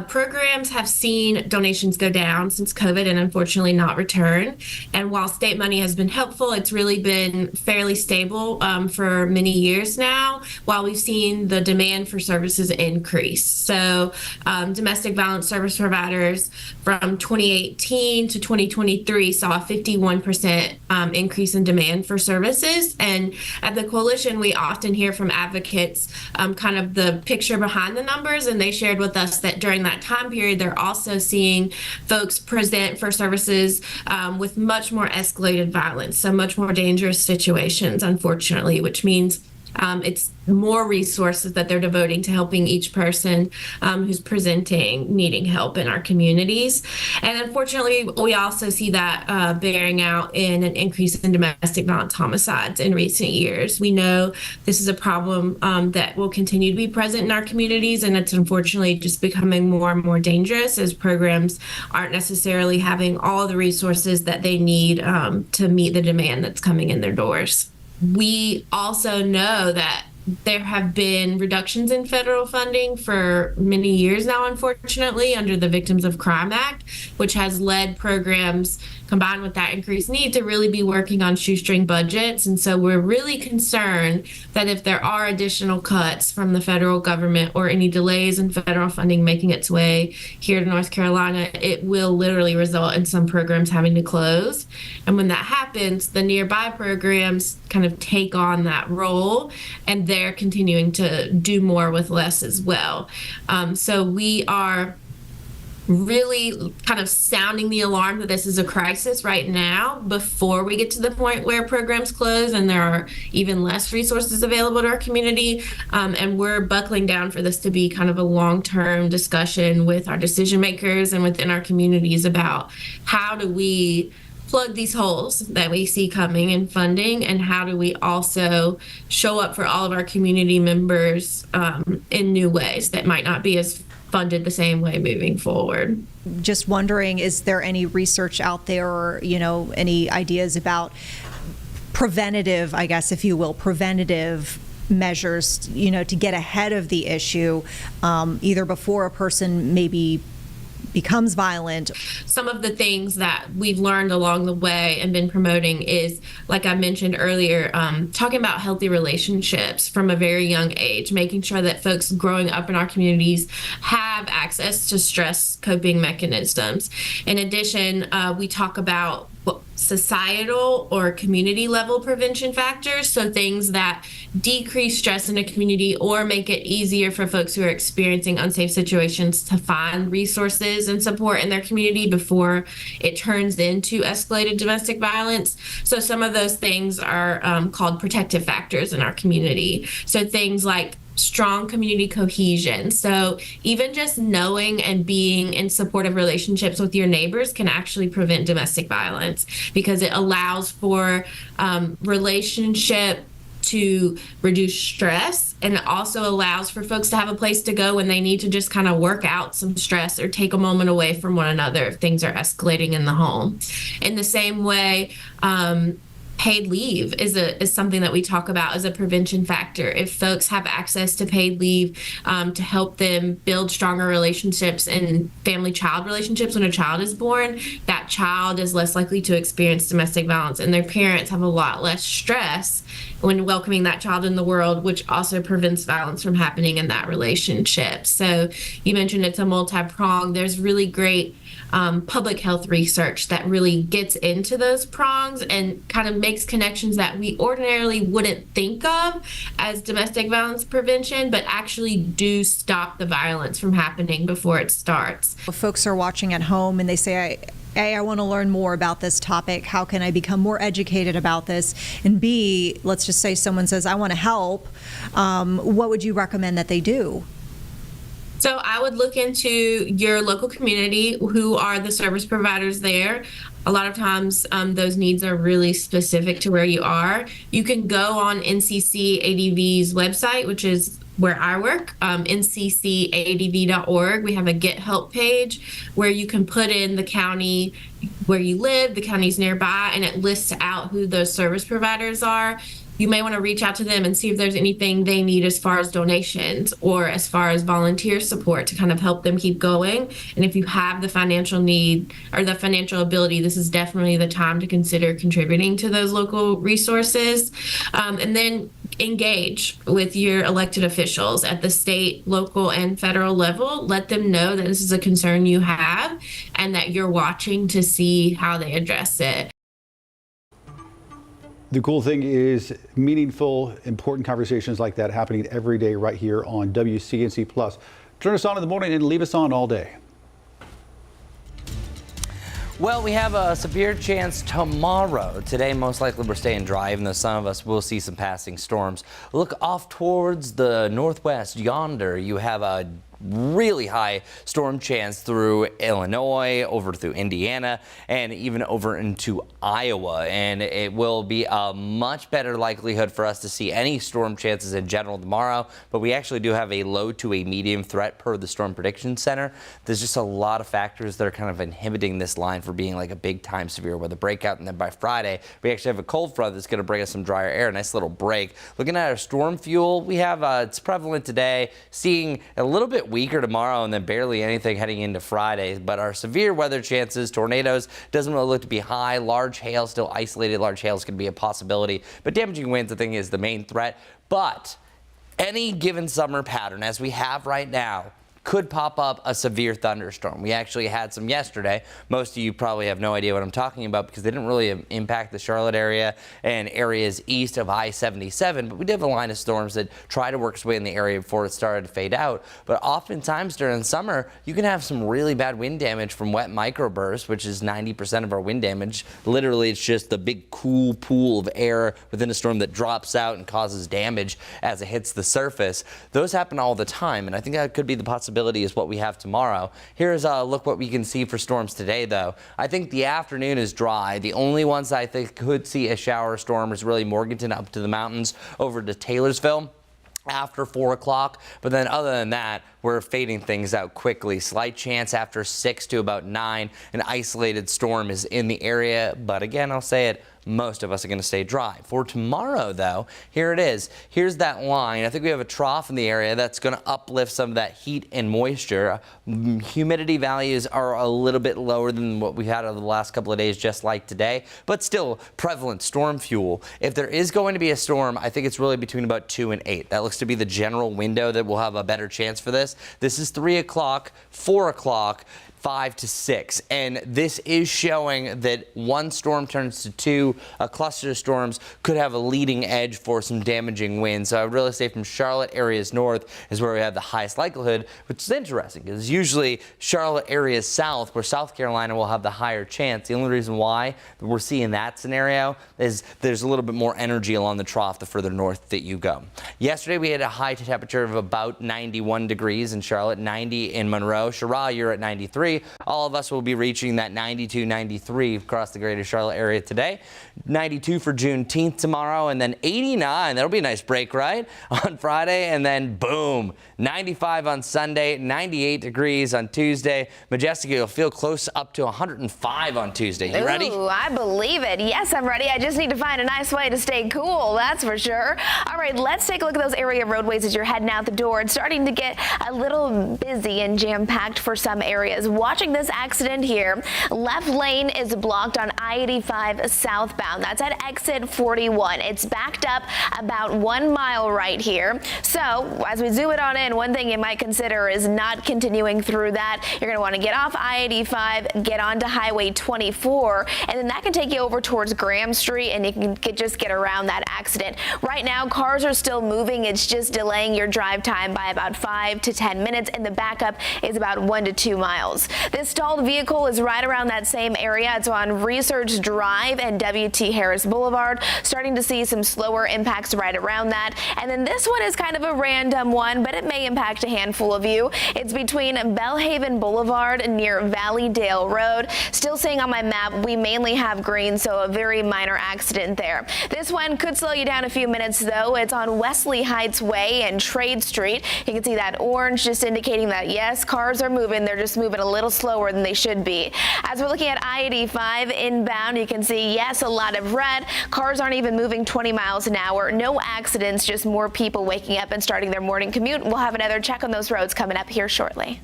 Programs have seen donations go down since COVID and unfortunately not return. And while state money has been helpful, it's really been fairly stable for many years now, while we've seen the demand for services increase. So domestic violence service providers from 2018 to 2023 saw a 51% increase in demand for services. And at the coalition, we often hear from advocates kind of the picture behind the numbers, and they shared with us that during that time period they're also seeing folks present for services with much more escalated violence, so much more dangerous situations, unfortunately, which means It's more resources that they're devoting to helping each person who's presenting needing help in our communities. And unfortunately, we also see that bearing out in an increase in domestic violence homicides in recent years. We know this is a problem that will continue to be present in our communities, and it's unfortunately just becoming more and more dangerous as programs aren't necessarily having all the resources that they need to meet the demand that's coming in their doors. We also know that there have been reductions in federal funding for many years now, unfortunately, under the Victims of Crime Act, which has led programs combined with that increased need to really be working on shoestring budgets. And so we're really concerned that if there are additional cuts from the federal government or any delays in federal funding making its way here to North Carolina, it will literally result in some programs having to close. And when that happens, the nearby programs kind of take on that role, and they're continuing to do more with less as well. So we are really kind of sounding the alarm that this is a crisis right now before we get to the point where programs close and there are even less resources available to our community. And we're buckling down for this to be kind of a long-term discussion with our decision makers and within our communities about how do we plug these holes that we see coming in funding, and how do we also show up for all of our community members in new ways that might not be as funded the same way moving forward. Just wondering, is there any research out there or, any ideas about preventative, I guess, if you will, preventative measures, to get ahead of the issue, either before a person maybe becomes violent? Some of the things that we've learned along the way and been promoting is, like I mentioned earlier, talking about healthy relationships from a very young age, making sure that folks growing up in our communities have access to stress coping mechanisms. In addition, we talk about societal or community level prevention factors, so things that decrease stress in a community or make it easier for folks who are experiencing unsafe situations to find resources and support in their community before it turns into escalated domestic violence. So some of those things are called protective factors in our community. So things like strong community cohesion. So even just knowing and being in supportive relationships with your neighbors can actually prevent domestic violence, because it allows for relationship to reduce stress, and it also allows for folks to have a place to go when they need to just kind of work out some stress or take a moment away from one another if things are escalating in the home. In the same way, paid leave is something that we talk about as a prevention factor. If folks have access to paid leave to help them build stronger relationships and family-child relationships when a child is born, that child is less likely to experience domestic violence, and their parents have a lot less stress when welcoming that child in the world, which also prevents violence from happening in that relationship. So you mentioned it's a multi-pronged. There's really great public health research that really gets into those prongs and kind of makes connections that we ordinarily wouldn't think of as domestic violence prevention, but actually do stop the violence from happening before it starts. If folks are watching at home and they say, A, I want to learn more about this topic. How can I become more educated about this? And B, let's just say someone says, I want to help. What would you recommend that they do? So I would look into your local community, who are the service providers there. A lot of times those needs are really specific to where you are. You can go on NCC ADV's website, which is where I work, nccadv.org. We have a Get Help page where you can put in the county where you live, the counties nearby, and it lists out who those service providers are. You may want to reach out to them and see if there's anything they need as far as donations or as far as volunteer support to kind of help them keep going. And if you have the financial need or the financial ability, this is definitely the time to consider contributing to those local resources. And then engage with your elected officials at the state, local, and federal level. Let them know that this is a concern you have and that you're watching to see how they address it. The cool thing is meaningful, important conversations like that happening every day right here on WCNC Plus. Turn us on in the morning and leave us on all day. Well, we have a severe chance tomorrow. Today, most likely we're staying dry, even though some of us will see some passing storms. Look off towards the northwest yonder. You have a really high storm chance through Illinois, over through Indiana, and even over into Iowa. And it will be a much better likelihood for us to see any storm chances in general tomorrow. But we actually do have a low to a medium threat per the Storm Prediction Center. There's just a lot of factors that are kind of inhibiting this line for being like a big time severe weather breakout. And then by Friday, we actually have a cold front that's going to bring us some drier air, a nice little break. Looking at our storm fuel, we have it's prevalent today, seeing a little bit weaker tomorrow and then barely anything heading into Friday. But our severe weather chances, tornadoes, doesn't really look to be high. Large hail, still isolated large hail is going to be a possibility. But damaging winds, I think, is the main threat. But any given summer pattern, as we have right now, could pop up a severe thunderstorm. We actually had some yesterday. Most of you probably have no idea what I'm talking about because they didn't really impact the Charlotte area and areas east of I-77, but we did have a line of storms that try to work its way in the area before it started to fade out. But oftentimes during summer, you can have some really bad wind damage from wet microbursts, which is 90% of our wind damage. Literally, it's just the big cool pool of air within a storm that drops out and causes damage as it hits the surface. Those happen all the time, and I think that could be the possibility is what we have tomorrow. Here's a look what we can see for storms today, though. I think the afternoon is dry. The only ones I think could see a shower storm is really Morganton up to the mountains over to Taylorsville after 4 o'clock. But then other than that, we're fading things out quickly. Slight chance after 6 to about 9. An isolated storm is in the area. But again, I'll say it, most of us are going to stay dry. For tomorrow, though, here it is. Here's that line. I think we have a trough in the area that's going to uplift some of that heat and moisture. Humidity values are a little bit lower than what we had over the last couple of days, just like today, but still prevalent storm fuel. If there is going to be a storm, I think it's really between about 2 and 8. That looks to be the general window that will have a better chance for this. This is 3 o'clock, 4 o'clock, 5 to 6, and this is showing that one storm turns to 2. A cluster of storms could have a leading edge for some damaging winds. So I would really say from Charlotte areas north is where we have the highest likelihood, which is interesting because usually Charlotte areas south, where South Carolina will have the higher chance. The only reason why we're seeing that scenario is there's a little bit more energy along the trough the further north that you go. Yesterday we had a high temperature of about 91 degrees in Charlotte, 90 in Monroe. Cheraw, you're at 93. All of us will be reaching that 92, 93 across the greater Charlotte area today. 92 for Juneteenth tomorrow, and then 89. That'll be a nice break, right? On Friday, and then boom, 95 on Sunday, 98 degrees on Tuesday. Majestic, you'll feel close up to 105 on Tuesday. You ready? Ooh, I believe it. Yes, I'm ready. I just need to find a nice way to stay cool, that's for sure. All right, let's take a look at those area roadways as you're heading out the door. It's starting to get a little busy and jam-packed for some areas. Watching this accident here, left lane is blocked on I-85 southbound. That's at exit 41. It's backed up about 1 mile right here. So as we zoom it on in, one thing you might consider is not continuing through that. You're going to want to get off I-85, get onto Highway 24, and then that can take you over towards Graham Street, and you can just get around that accident. Right now, cars are still moving. It's just delaying your drive time by about 5 to 10 minutes, and the backup is about 1 to 2 miles. This stalled vehicle is right around that same area. It's on Research Drive and W.T. Harris Boulevard. Starting to see some slower impacts right around that. And then this one is kind of a random one, but it may impact a handful of you. It's between Bellhaven Boulevard near Valleydale Road. Still seeing on my map, we mainly have green, so a very minor accident there. This one could slow you down a few minutes, though. It's on Wesley Heights Way and Trade Street. You can see that orange just indicating that, yes, cars are moving. They're just moving a little slower than they should be. As we're looking at I-85 inbound, you can see, yes, a lot of red. Cars aren't even moving 20 miles an hour. No accidents, just more people waking up and starting their morning commute. We'll have another check on those roads coming up here shortly.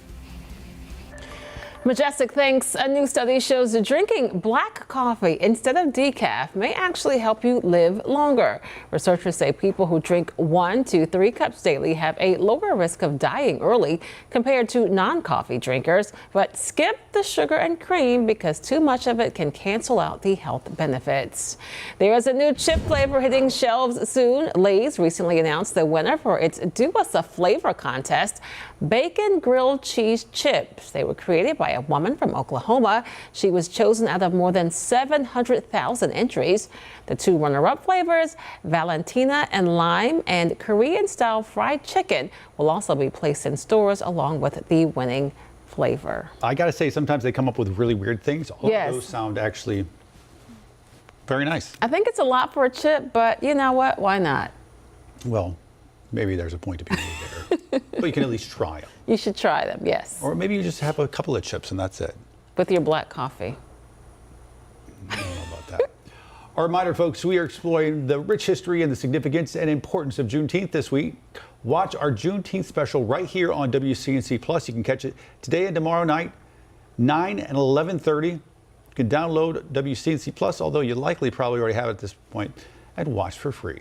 Majestic, thanks. A new study shows that drinking black coffee instead of decaf may actually help you live longer. Researchers say people who drink 1 to 3 cups daily have a lower risk of dying early compared to non-coffee drinkers, but skip the sugar and cream because too much of it can cancel out the health benefits. There is a new chip flavor hitting shelves soon. Lay's recently announced the winner for its Do Us a Flavor contest, bacon grilled cheese chips. They were created by a woman from Oklahoma. She was chosen out of more than 700,000 entries. The two runner-up flavors, Valentina and Lime and Korean-style fried chicken, will also be placed in stores along with the winning flavor. I got to say, sometimes they come up with really weird things. All Yes. of those sound actually very nice. I think it's a lot for a chip, but you know what? Why not? Well, maybe there's a point to be made there. But you can at least try them. You should try them, yes. Or maybe you just have a couple of chips and that's it. With your black coffee. I don't know about that. A reminder, folks, we are exploring the rich history and the significance and importance of Juneteenth this week. Watch our Juneteenth special right here on WCNC Plus. You can catch it today and tomorrow night, 9 and 11:30. You can download WCNC Plus, although you likely probably already have it at this point, and watch for free.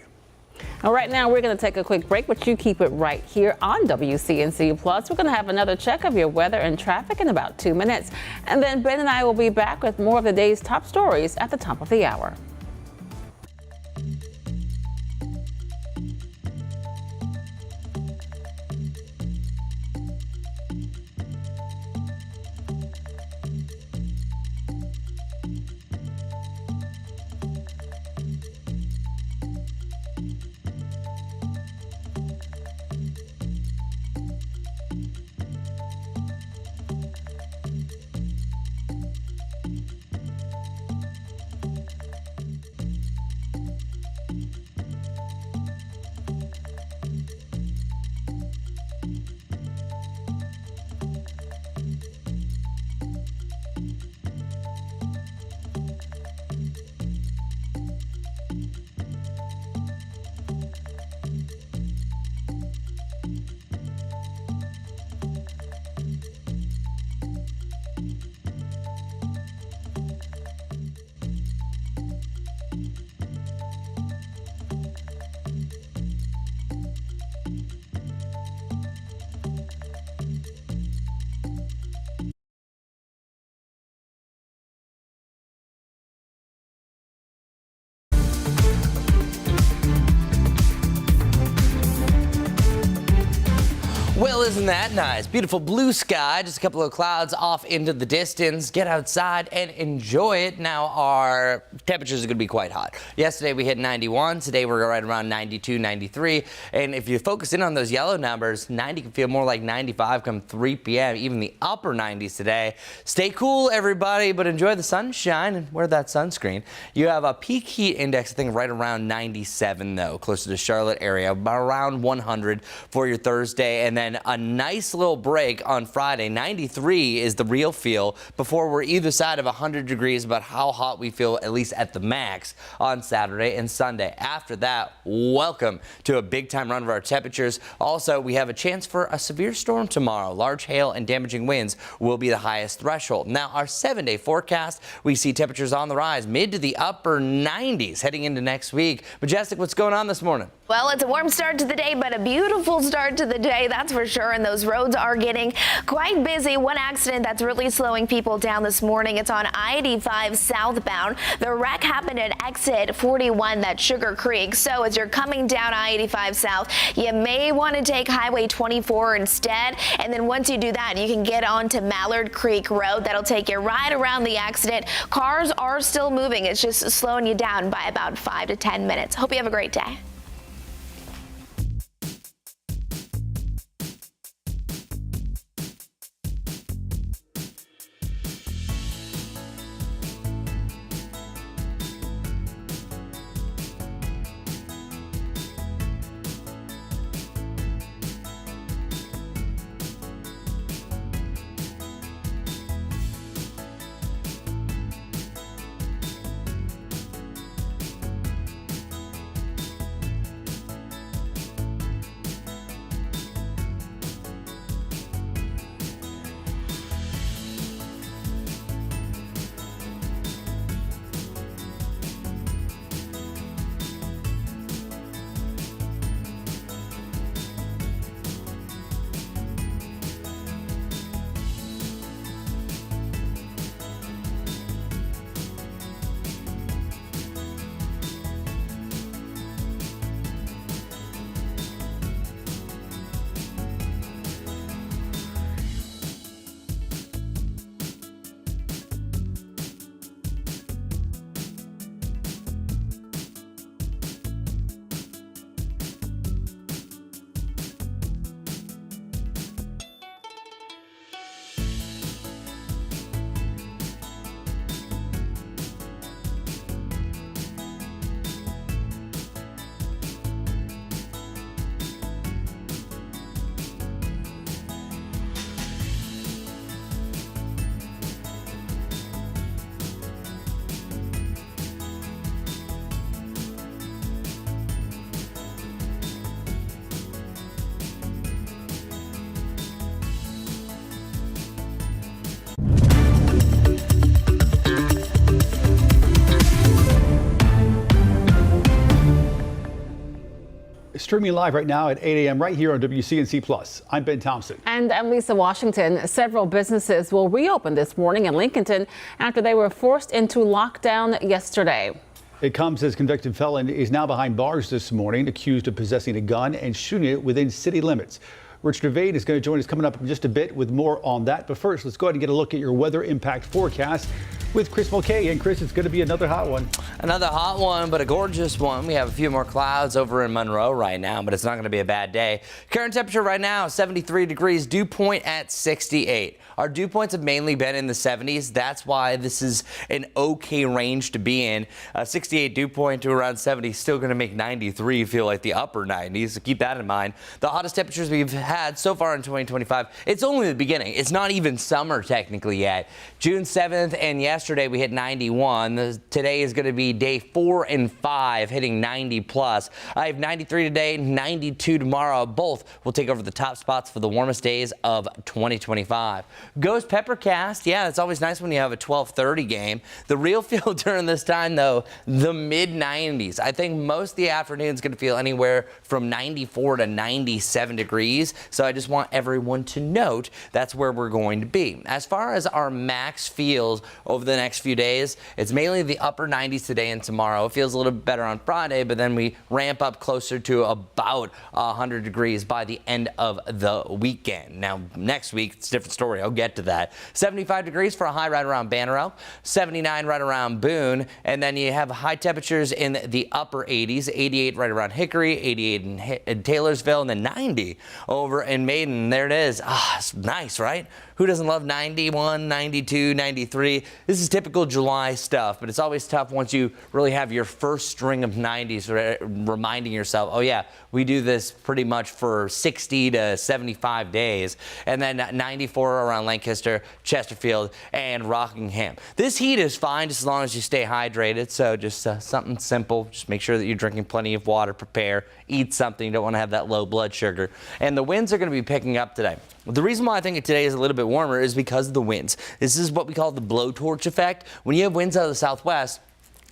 All right, now we're going to take a quick break, but you keep it right here on WCNC Plus. We're going to have another check of your weather and traffic in about 2 minutes. And then Ben and I will be back with more of the day's top stories at the top of the hour. Well, isn't that nice? Beautiful blue sky, just a couple of clouds off into the distance. Get outside and enjoy it. Now, our temperatures are going to be quite hot. Yesterday, we hit 91. Today, we're right around 92, 93. And if you focus in on those yellow numbers, 90 can feel more like 95 come 3 p.m., even the upper 90s today. Stay cool, everybody, but enjoy the sunshine and wear that sunscreen. You have a peak heat index, I think, right around 97, though, closer to Charlotte area, about around 100 for your Thursday. And then a nice little break on Friday. 93 is the real feel before we're either side of 100 degrees about how hot we feel, at least at the max, on Saturday and Sunday. After that, welcome to a big time run of our temperatures. Also, we have a chance for a severe storm tomorrow. Large hail and damaging winds will be the highest threshold. Now, our 7-day forecast, we see temperatures on the rise, mid to the upper 90s heading into next week. Majestic, what's going on this morning? Well, it's a warm start to the day, but a beautiful start to the day, that's for sure. And those roads are getting quite busy. One accident that's really slowing people down this morning. It's on I-85 southbound. The wreck happened at exit 41, that's Sugar Creek. So as you're coming down I-85 south, you may want to take Highway 24 instead. And then once you do that, you can get onto Mallard Creek Road. That'll take you right around the accident. Cars are still moving. It's just slowing you down by about 5 to 10 minutes. Hope you have a great day. Streaming live right now at 8 a.m. right here on WCNC Plus. I'm Ben Thompson. And I'm Lisa Washington. Several businesses will reopen this morning in Lincolnton after they were forced into lockdown yesterday. It comes as convicted felon is now behind bars this morning, accused of possessing a gun and shooting it within city limits. Richard Devane is going to join us coming up in just a bit with more on that. But first, let's go ahead and get a look at your weather impact forecast with Chris Mulcahy. And Chris, it's going to be another hot one. Another hot one, but a gorgeous one. We have a few more clouds over in Monroe right now, but it's not going to be a bad day. Current temperature right now, 73 degrees, dew point at 68. Our dew points have mainly been in the 70s. That's why this is an okay range to be in. 68 dew point to around 70, still going to make 93 feel like the upper 90s, so keep that in mind. The hottest temperatures we've had so far in 2025, it's only the beginning. It's not even summer technically yet. June 7th and yesterday we hit 91. Today is going to be day 4 and 5 hitting 90 plus. I have 93 today, 92 tomorrow. Both will take over the top spots for the warmest days of 2025. Ghost Peppercast. Yeah, it's always nice when you have a 12:30 game. The real feel during this time, though, the mid-90s. I think most of the afternoon is going to feel anywhere from 94 to 97 degrees. So I just want everyone to note that's where we're going to be. As far as our max feels over the next few days, it's mainly the upper 90s today and tomorrow. It feels a little bit better on Friday, but then we ramp up closer to about 100 degrees by the end of the weekend. Now, next week, it's a different story. I'll get to that. 75 degrees for a high right around Bannerell, 79 right around Boone, and then you have high temperatures in the upper 80s, 88 right around Hickory, 88 in Taylorsville, and then 90 over in Maiden. There it is. It's nice, right? Who doesn't love 91, 92, 93? This is typical July stuff, but it's always tough once you really have your first string of 90s, reminding yourself, oh yeah, we do this pretty much for 60 to 75 days. And then 94 around Lancaster, Chesterfield, and Rockingham. This heat is fine just as long as you stay hydrated, so just something simple. Just make sure that you're drinking plenty of water, prepare, eat something. You don't want to have that low blood sugar. And the winds are going to be picking up today. The reason why I think today is a little bit warmer is because of the winds. This is what we call the blowtorch effect. When you have winds out of the southwest,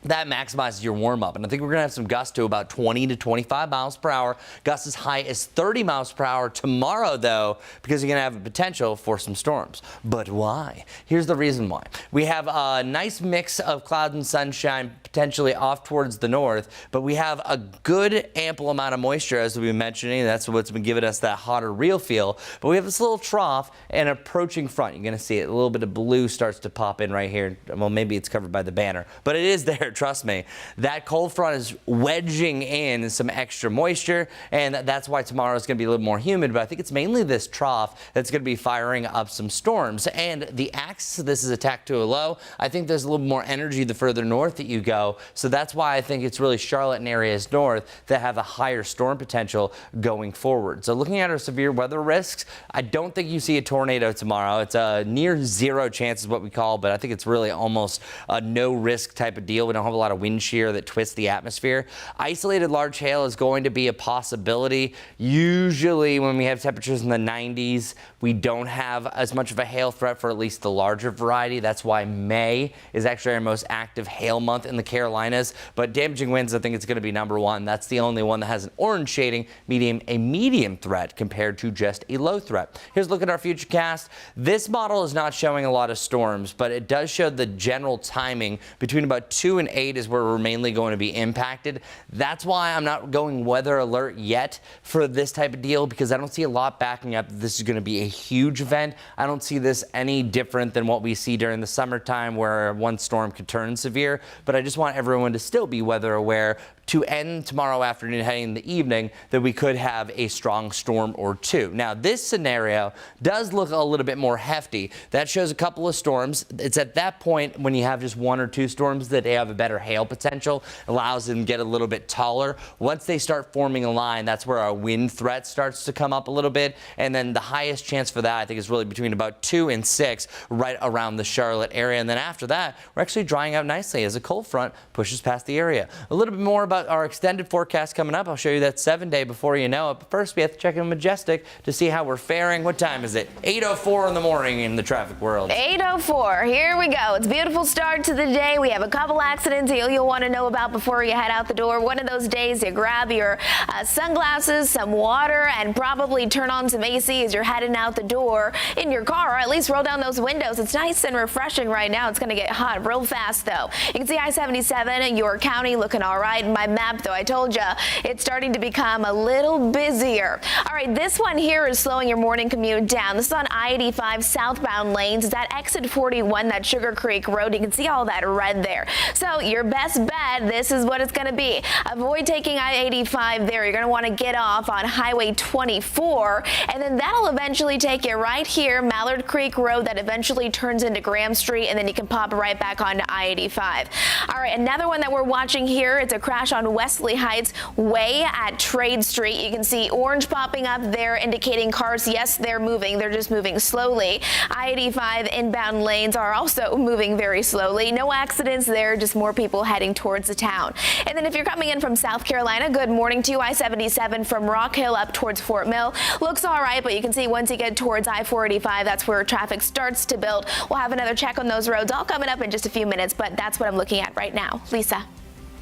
that maximizes your warm-up. And I think we're going to have some gusts to about 20 to 25 miles per hour. Gusts as high as 30 miles per hour tomorrow, though, because you're going to have a potential for some storms. But why? Here's the reason why. We have a nice mix of clouds and sunshine potentially off towards the north, but we have a good ample amount of moisture, as we've been mentioning. That's what's been giving us that hotter real feel. But we have this little trough and approaching front. You're going to see it. A little bit of blue starts to pop in right here. Well, maybe it's covered by the banner, but it is there. Trust me. That cold front is wedging in some extra moisture, and that's why tomorrow is going to be a little more humid, but I think it's mainly this trough that's going to be firing up some storms. And the axis of this is attacked to a low. I think there's a little more energy the further north that you go, so that's why I think it's really Charlotte and areas north that have a higher storm potential going forward. So looking at our severe weather risks, I don't think you see a tornado tomorrow. It's a near zero chance is what we call, but I think it's really almost a no risk type of deal. We don't have a lot of wind shear that twists the atmosphere. Isolated large hail is going to be a possibility. Usually when we have temperatures in the 90s, we don't have as much of a hail threat for at least the larger variety. That's why May is actually our most active hail month in the Carolinas. But damaging winds, I think it's going to be number one. That's the only one that has an orange shading, a medium threat compared to just a low threat. Here's a look at our futurecast. This model is not showing a lot of storms, but it does show the general timing between about 2 and 8 is where we're mainly going to be impacted. That's why I'm not going weather alert yet for this type of deal, because I don't see a lot backing up that this is going to be a huge event. I don't see this any different than what we see during the summertime where one storm could turn severe, but I just want everyone to still be weather aware to end tomorrow afternoon, heading in the evening, that we could have a strong storm or two. Now, this scenario does look a little bit more hefty. That shows a couple of storms. It's at that point when you have just 1 or 2 storms that they have a better hail potential, allows them to get a little bit taller. Once they start forming a line, that's where our wind threat starts to come up a little bit. And then the highest chance for that, I think, is really between about 2 and 6 right around the Charlotte area. And then after that, we're actually drying out nicely as a cold front pushes past the area. A little bit more about But our extended forecast coming up, I'll show you that 7-day before you know it. But first, we have to check in Majestic to see how we're faring. What time is it? 8:04 in the morning in the traffic world. 8:04. Here we go. It's a beautiful start to the day. We have a couple accidents you'll want to know about before you head out the door. One of those days, you grab your sunglasses, some water, and probably turn on some AC as you're heading out the door in your car, or at least roll down those windows. It's nice and refreshing right now. It's going to get hot real fast, though. You can see I-77 in York County looking all right. My map, though, I told you, it's starting to become a little busier. All right, this one here is slowing your morning commute down. This is on I-85 southbound lanes. It's at exit 41, that Sugar Creek Road. You can see all that red there. So your best bet, this is what it's going to be. Avoid taking I-85 there. You're going to want to get off on Highway 24, and then that'll eventually take you right here, Mallard Creek Road, that eventually turns into Graham Street, and then you can pop right back onto I-85. All right, another one that we're watching here, it's a crash on Wesley Heights way at Trade Street. You can see orange popping up there indicating cars, yes, they're moving. They're just moving slowly. I-85 inbound lanes are also moving very slowly. No accidents there, just more people heading towards the town. And then if you're coming in from South Carolina, good morning to you. I-77 from Rock Hill up towards Fort Mill. Looks all right, but you can see once you get towards I-485, that's where traffic starts to build. We'll have another check on those roads all coming up in just a few minutes, but that's what I'm looking at right now. Lisa.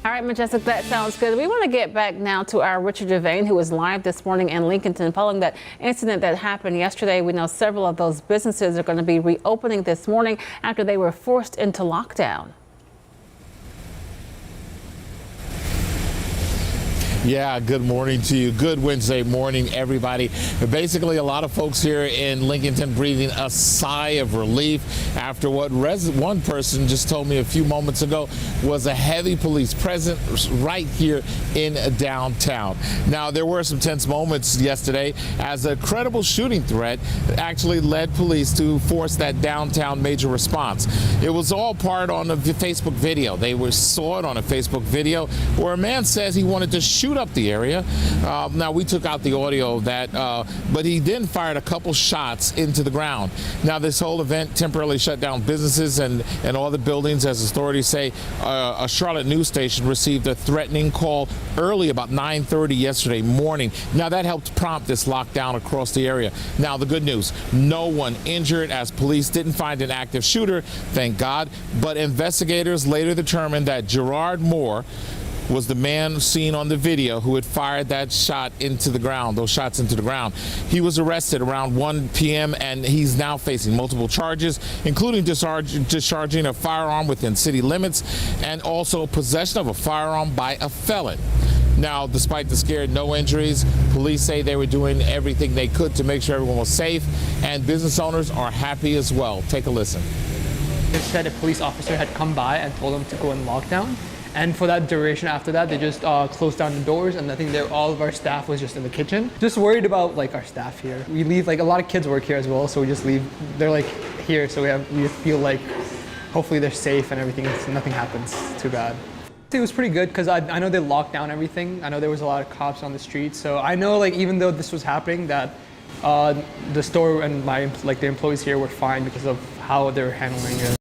All right, Majestic, that sounds good. We want to get back now to our Richard Devane, who was live this morning in Lincolnton following that incident that happened yesterday. We know several of those businesses are going to be reopening this morning after they were forced into lockdown. Yeah, good morning to you. Good Wednesday morning, everybody. Basically, a lot of folks here in Lincolnton breathing a sigh of relief after what one person just told me a few moments ago was a heavy police presence right here in downtown. Now, there were some tense moments yesterday as a credible shooting threat actually led police to force that downtown major response. It was all part on a Facebook video. They saw it on a Facebook video where a man says he wanted to shoot up the area. Now, we took out the audio of that, but he then fired a couple shots into the ground. Now, this whole event temporarily shut down businesses and all the buildings, as authorities say. A Charlotte news station received a threatening call early about 9:30 yesterday morning. Now, that helped prompt this lockdown across the area. Now, the good news, no one injured as police didn't find an active shooter, thank God, but investigators later determined that Gerard Moore was the man seen on the video who had fired that shot into the ground, those shots into the ground. He was arrested around 1 p.m. and he's now facing multiple charges, including discharging a firearm within city limits and also possession of a firearm by a felon. Now, despite the scare, no injuries. Police say they were doing everything they could to make sure everyone was safe, and business owners are happy as well. Take a listen. They said a police officer had come by and told them to go in lockdown. And for that duration after that, they just closed down the doors, and I think all of our staff was just in the kitchen. Just worried about like our staff here. We leave, like a lot of kids work here as well, so we just leave. They're like here, so we feel like hopefully they're safe and everything, nothing happens too bad. It was pretty good because I know they locked down everything. I know there was a lot of cops on the street, so I know like even though this was happening, that the store and the employees here were fine because of how they were handling it.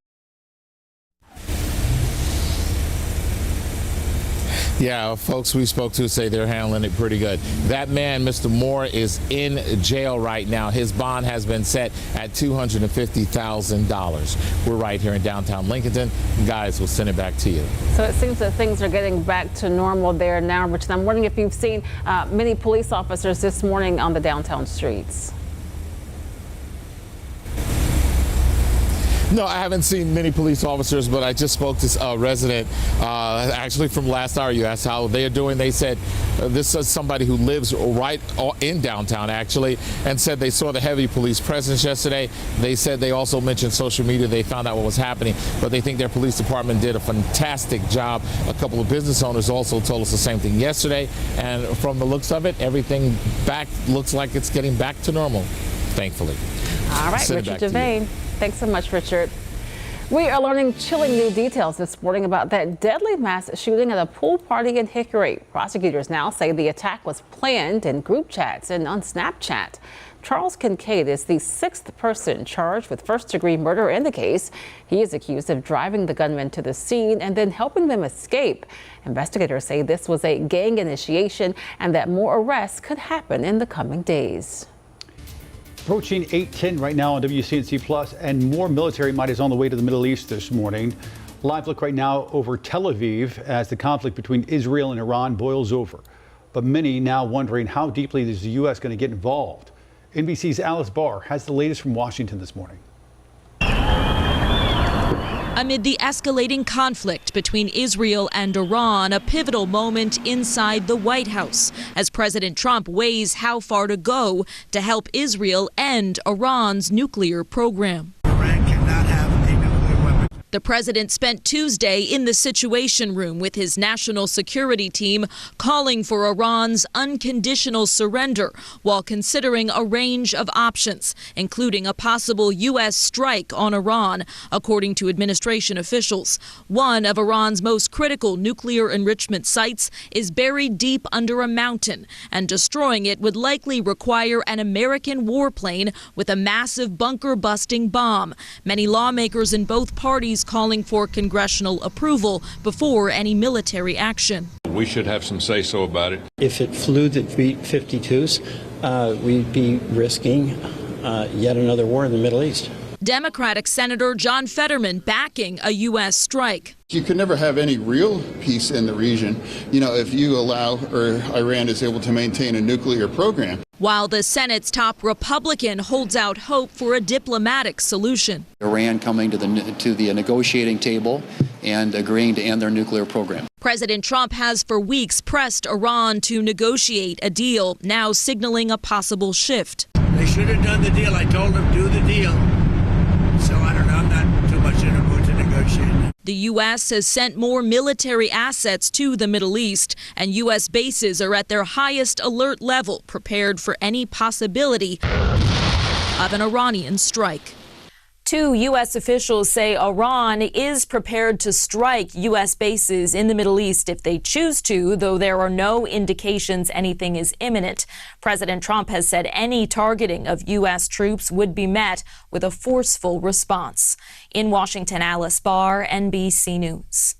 Yeah, folks we spoke to say they're handling it pretty good. That man, Mr. Moore, is in jail right now. His bond has been set at $250,000. We're right here in downtown Lincolnton. Guys, we'll send it back to you. So it seems that things are getting back to normal there now, Richard. I'm wondering if you've seen many police officers this morning on the downtown streets. No, I haven't seen many police officers, but I just spoke to a resident, actually from last hour. You asked how they're doing. They said this is somebody who lives right in downtown, actually, and said they saw the heavy police presence yesterday. They said they also mentioned social media. They found out what was happening, but they think their police department did a fantastic job. A couple of business owners also told us the same thing yesterday, and from the looks of it, everything looks like it's getting back to normal, thankfully. All right, Richard Devane. Thanks so much, Richard. We are learning chilling new details this morning about that deadly mass shooting at a pool party in Hickory. Prosecutors now say the attack was planned in group chats and on Snapchat. Charles Kincaid is the sixth person charged with first-degree murder in the case. He is accused of driving the gunman to the scene and then helping them escape. Investigators say this was a gang initiation and that more arrests could happen in the coming days. Approaching 8:10 right now on WCNC Plus, and more military might is on the way to the Middle East this morning. Live look right now over Tel Aviv as the conflict between Israel and Iran boils over. But many now wondering how deeply is the U.S. going to get involved. NBC's Alice Barr has the latest from Washington this morning. Amid the escalating conflict between Israel and Iran, a pivotal moment inside the White House as President Trump weighs how far to go to help Israel end Iran's nuclear program. Iran cannot have a nuclear weapon. The president spent Tuesday in the Situation Room with his national security team calling for Iran's unconditional surrender while considering a range of options, including a possible U.S. strike on Iran, according to administration officials. One of Iran's most critical nuclear enrichment sites is buried deep under a mountain, and destroying it would likely require an American warplane with a massive bunker-busting bomb. Many lawmakers in both parties calling for congressional approval before any military action. We should have some say-so about it. If it flew the B-52s, we'd be risking yet another war in the Middle East. Democratic Senator John Fetterman backing a U.S. strike. You can never have any real peace in the region, if you allow or Iran is able to maintain a nuclear program. While the Senate's top Republican holds out hope for a diplomatic solution. Iran coming to the negotiating table and agreeing to end their nuclear program. President Trump has for weeks pressed Iran to negotiate a deal, now signaling a possible shift. They should have done the deal. I told them do the deal. So I don't know. I'm not too much in a mood to negotiate. The U.S. has sent more military assets to the Middle East, and U.S. bases are at their highest alert level, prepared for any possibility of an Iranian strike. Two U.S. officials say Iran is prepared to strike U.S. bases in the Middle East if they choose to, though there are no indications anything is imminent. President Trump has said any targeting of U.S. troops would be met with a forceful response. In Washington, Alice Barr, NBC News.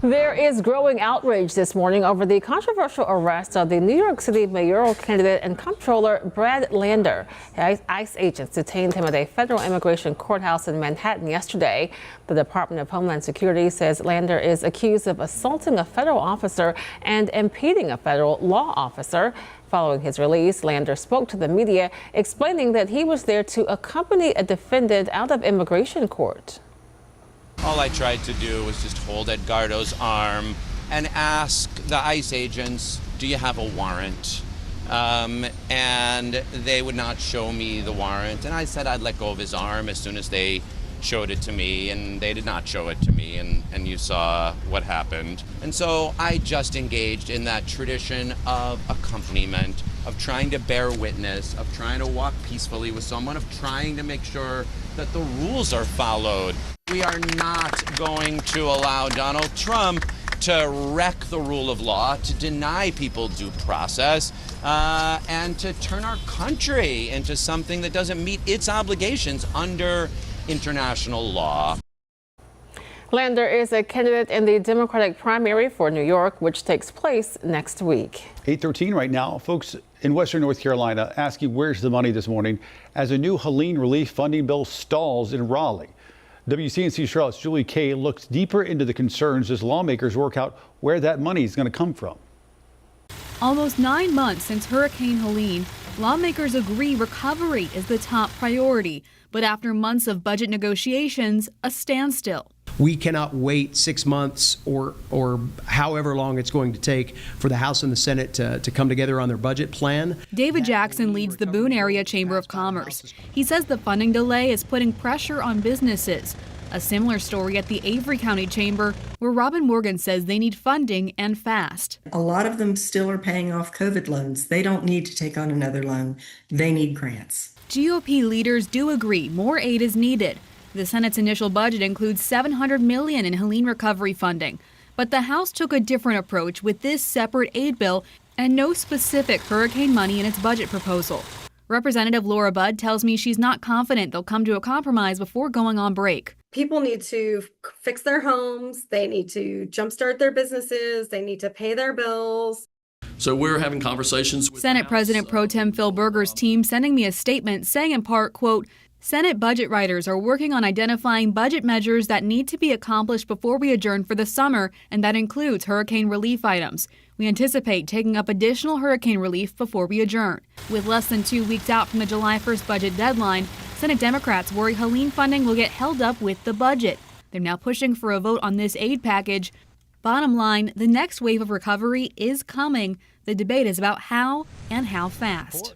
There is growing outrage this morning over the controversial arrest of the New York City mayoral candidate and comptroller Brad Lander. ICE agents detained him at a federal immigration courthouse in Manhattan yesterday. The Department of Homeland Security says Lander is accused of assaulting a federal officer and impeding a federal law officer. Following his release, Lander spoke to the media, explaining that he was there to accompany a defendant out of immigration court. All I tried to do was just hold Edgardo's arm and ask the ICE agents, do you have a warrant? And they would not show me the warrant. And I said I'd let go of his arm as soon as they showed it to me, and they did not show it to me, and you saw what happened. And so I just engaged in that tradition of accompaniment, of trying to bear witness, of trying to walk peacefully with someone, of trying to make sure that the rules are followed. We are not going to allow Donald Trump to wreck the rule of law, to deny people due process, and to turn our country into something that doesn't meet its obligations under international law. Lander is a candidate in the Democratic primary for New York, which takes place next week. 8:13 right now. Folks in Western North Carolina asking where's the money this morning as a new Helene relief funding bill stalls in Raleigh. WCNC Charlotte's Julie Kay looks deeper into the concerns as lawmakers work out where that money is going to come from. Almost 9 months since Hurricane Helene, lawmakers agree recovery is the top priority. But after months of budget negotiations, a standstill. We cannot wait 6 months or however long it's going to take for the House and the Senate to come together on their budget plan. David Jackson leads the Boone Area Chamber of Commerce. He says the funding delay is putting pressure on businesses. A similar story at the Avery County Chamber, where Robin Morgan says they need funding and fast. A lot of them still are paying off COVID loans. They don't need to take on another loan. They need grants. GOP leaders do agree more aid is needed. The Senate's initial budget includes $700 million in Helene recovery funding. But the House took a different approach with this separate aid bill and no specific hurricane money in its budget proposal. Representative Laura Budd tells me she's not confident they'll come to a compromise before going on break. People need to fix their homes, they need to jumpstart their businesses, they need to pay their bills. So we're having conversations with Senate President Pro Tem Phil Berger's team sending me a statement saying in part, quote, Senate budget writers are working on identifying budget measures that need to be accomplished before we adjourn for the summer, and that includes hurricane relief items. We anticipate taking up additional hurricane relief before we adjourn. With less than 2 weeks out from the July 1st budget deadline, Senate Democrats worry Helene funding will get held up with the budget. They're now pushing for a vote on this aid package. Bottom line, the next wave of recovery is coming. The debate is about how and how fast.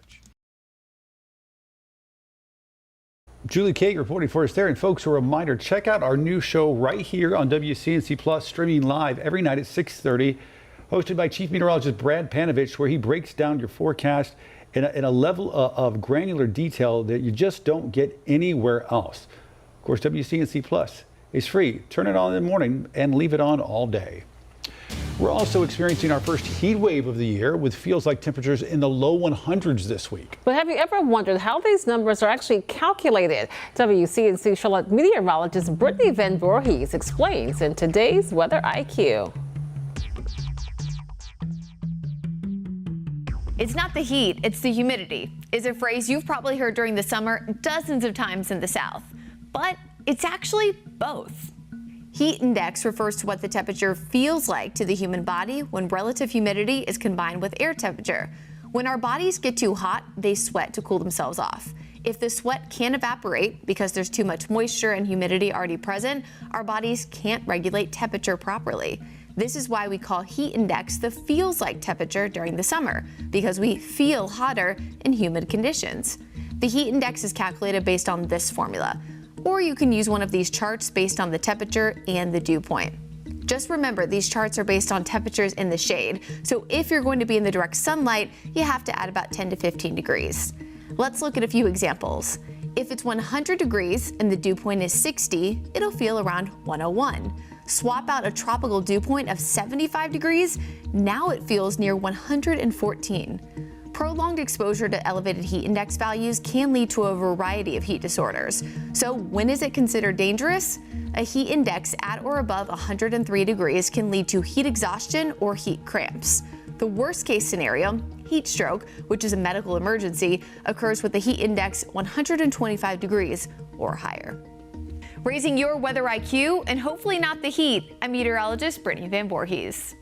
Julie Kate reporting for us there. And folks, a reminder, check out our new show right here on WCNC Plus, streaming live every night at 6:30, hosted by Chief Meteorologist Brad Panovich, where he breaks down your forecast in a level of granular detail that you just don't get anywhere else. Of course, WCNC Plus is free. Turn it on in the morning and leave it on all day. We're also experiencing our first heat wave of the year with feels like temperatures in the low 100s this week. But have you ever wondered how these numbers are actually calculated? WCNC Charlotte meteorologist Brittany Van Voorhees explains in today's Weather IQ. It's not the heat, it's the humidity, is a phrase you've probably heard during the summer dozens of times in the South. But it's actually both. Heat index refers to what the temperature feels like to the human body when relative humidity is combined with air temperature. When our bodies get too hot, they sweat to cool themselves off. If the sweat can't evaporate because there's too much moisture and humidity already present, our bodies can't regulate temperature properly. This is why we call heat index the feels like temperature during the summer, because we feel hotter in humid conditions. The heat index is calculated based on this formula. Or you can use one of these charts based on the temperature and the dew point. Just remember, these charts are based on temperatures in the shade, so if you're going to be in the direct sunlight, you have to add about 10 to 15 degrees. Let's look at a few examples. If it's 100 degrees and the dew point is 60, it'll feel around 101. Swap out a tropical dew point of 75 degrees, now it feels near 114. Prolonged exposure to elevated heat index values can lead to a variety of heat disorders. So when is it considered dangerous? A heat index at or above 103 degrees can lead to heat exhaustion or heat cramps. The worst case scenario, heat stroke, which is a medical emergency, occurs with a heat index 125 degrees or higher. Raising your weather IQ and hopefully not the heat, I'm meteorologist Brittany Van Voorhees.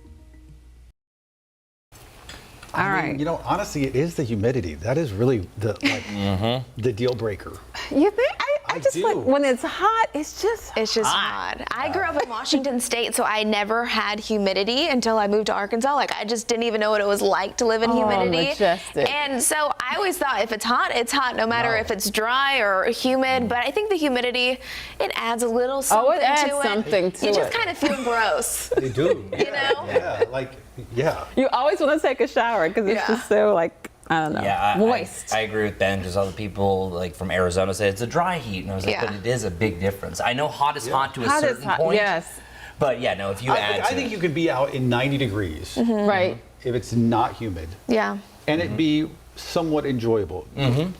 I mean, you know, honestly, it is the humidity. That is really the the deal breaker. You think? I just do. like when it's hot, it's just hot. I grew up in Washington State, so I never had humidity until I moved to Arkansas. Like, I just didn't even know what it was like to live in humidity. Majestic. And so I always thought if it's hot, no matter if it's dry or humid. But I think the humidity, it adds a little something it adds to it. something to you just it. kind of feel gross. They do. You know? Yeah, like, yeah. You always want to take a shower because it's just so like, I don't know, moist. I agree with Ben because other people like from Arizona say it's a dry heat, and I was like, but it is a big difference. I know hot is hot to a certain point. Yes. But yeah, no, if you add I think you could be out in 90 degrees. Right. If it's not humid. Yeah. And it'd be somewhat enjoyable.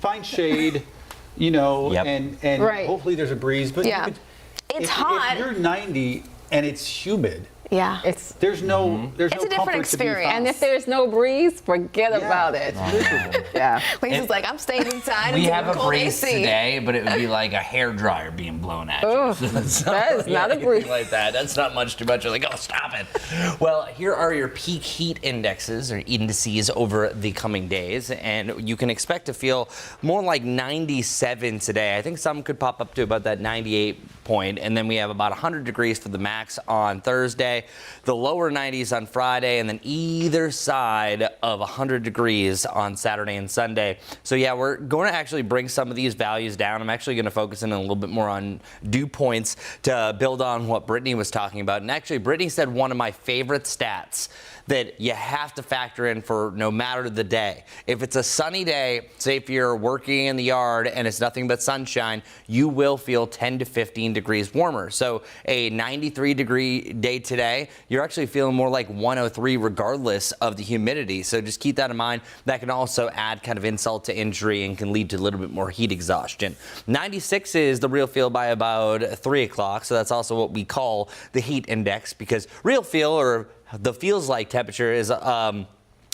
Find shade, you know, and hopefully there's a breeze. But Yeah. you could, It's hot. If you're 90 and it's humid, Yeah. there's no It's a different experience. And if there's no breeze, forget about it. Yeah. Lisa's like, I'm staying inside. We and have a cold breeze AC. today, but it would be like a hair dryer being blown at you. Oh, So that's that is not a breeze. like that. That's not much too much. You're like, oh, stop it. Well, here are your peak heat indexes or indices over the coming days, and you can expect to feel more like 97 today. I think some could pop up to about that 98 point, and then we have about 100 degrees for the max on Thursday. Thursday, the lower 90s on Friday, and then either side of 100 degrees on Saturday and Sunday. So yeah, we're going to actually bring some of these values down. I'm actually going to focus in a little bit more on dew points to build on what Brittany was talking about. And actually, Brittany said one of my favorite stats that you have to factor in for no matter the day. If it's a sunny day, say if you're working in the yard and it's nothing but sunshine, you will feel 10 to 15 degrees warmer. So a 93-degree day today, you're actually feeling more like 103 regardless of the humidity. So just keep that in mind. That can also add kind of insult to injury and can lead to a little bit more heat exhaustion. 96 is the real feel by about 3 o'clock. So that's also what we call the heat index, because real feel, or the feels like temperature, is a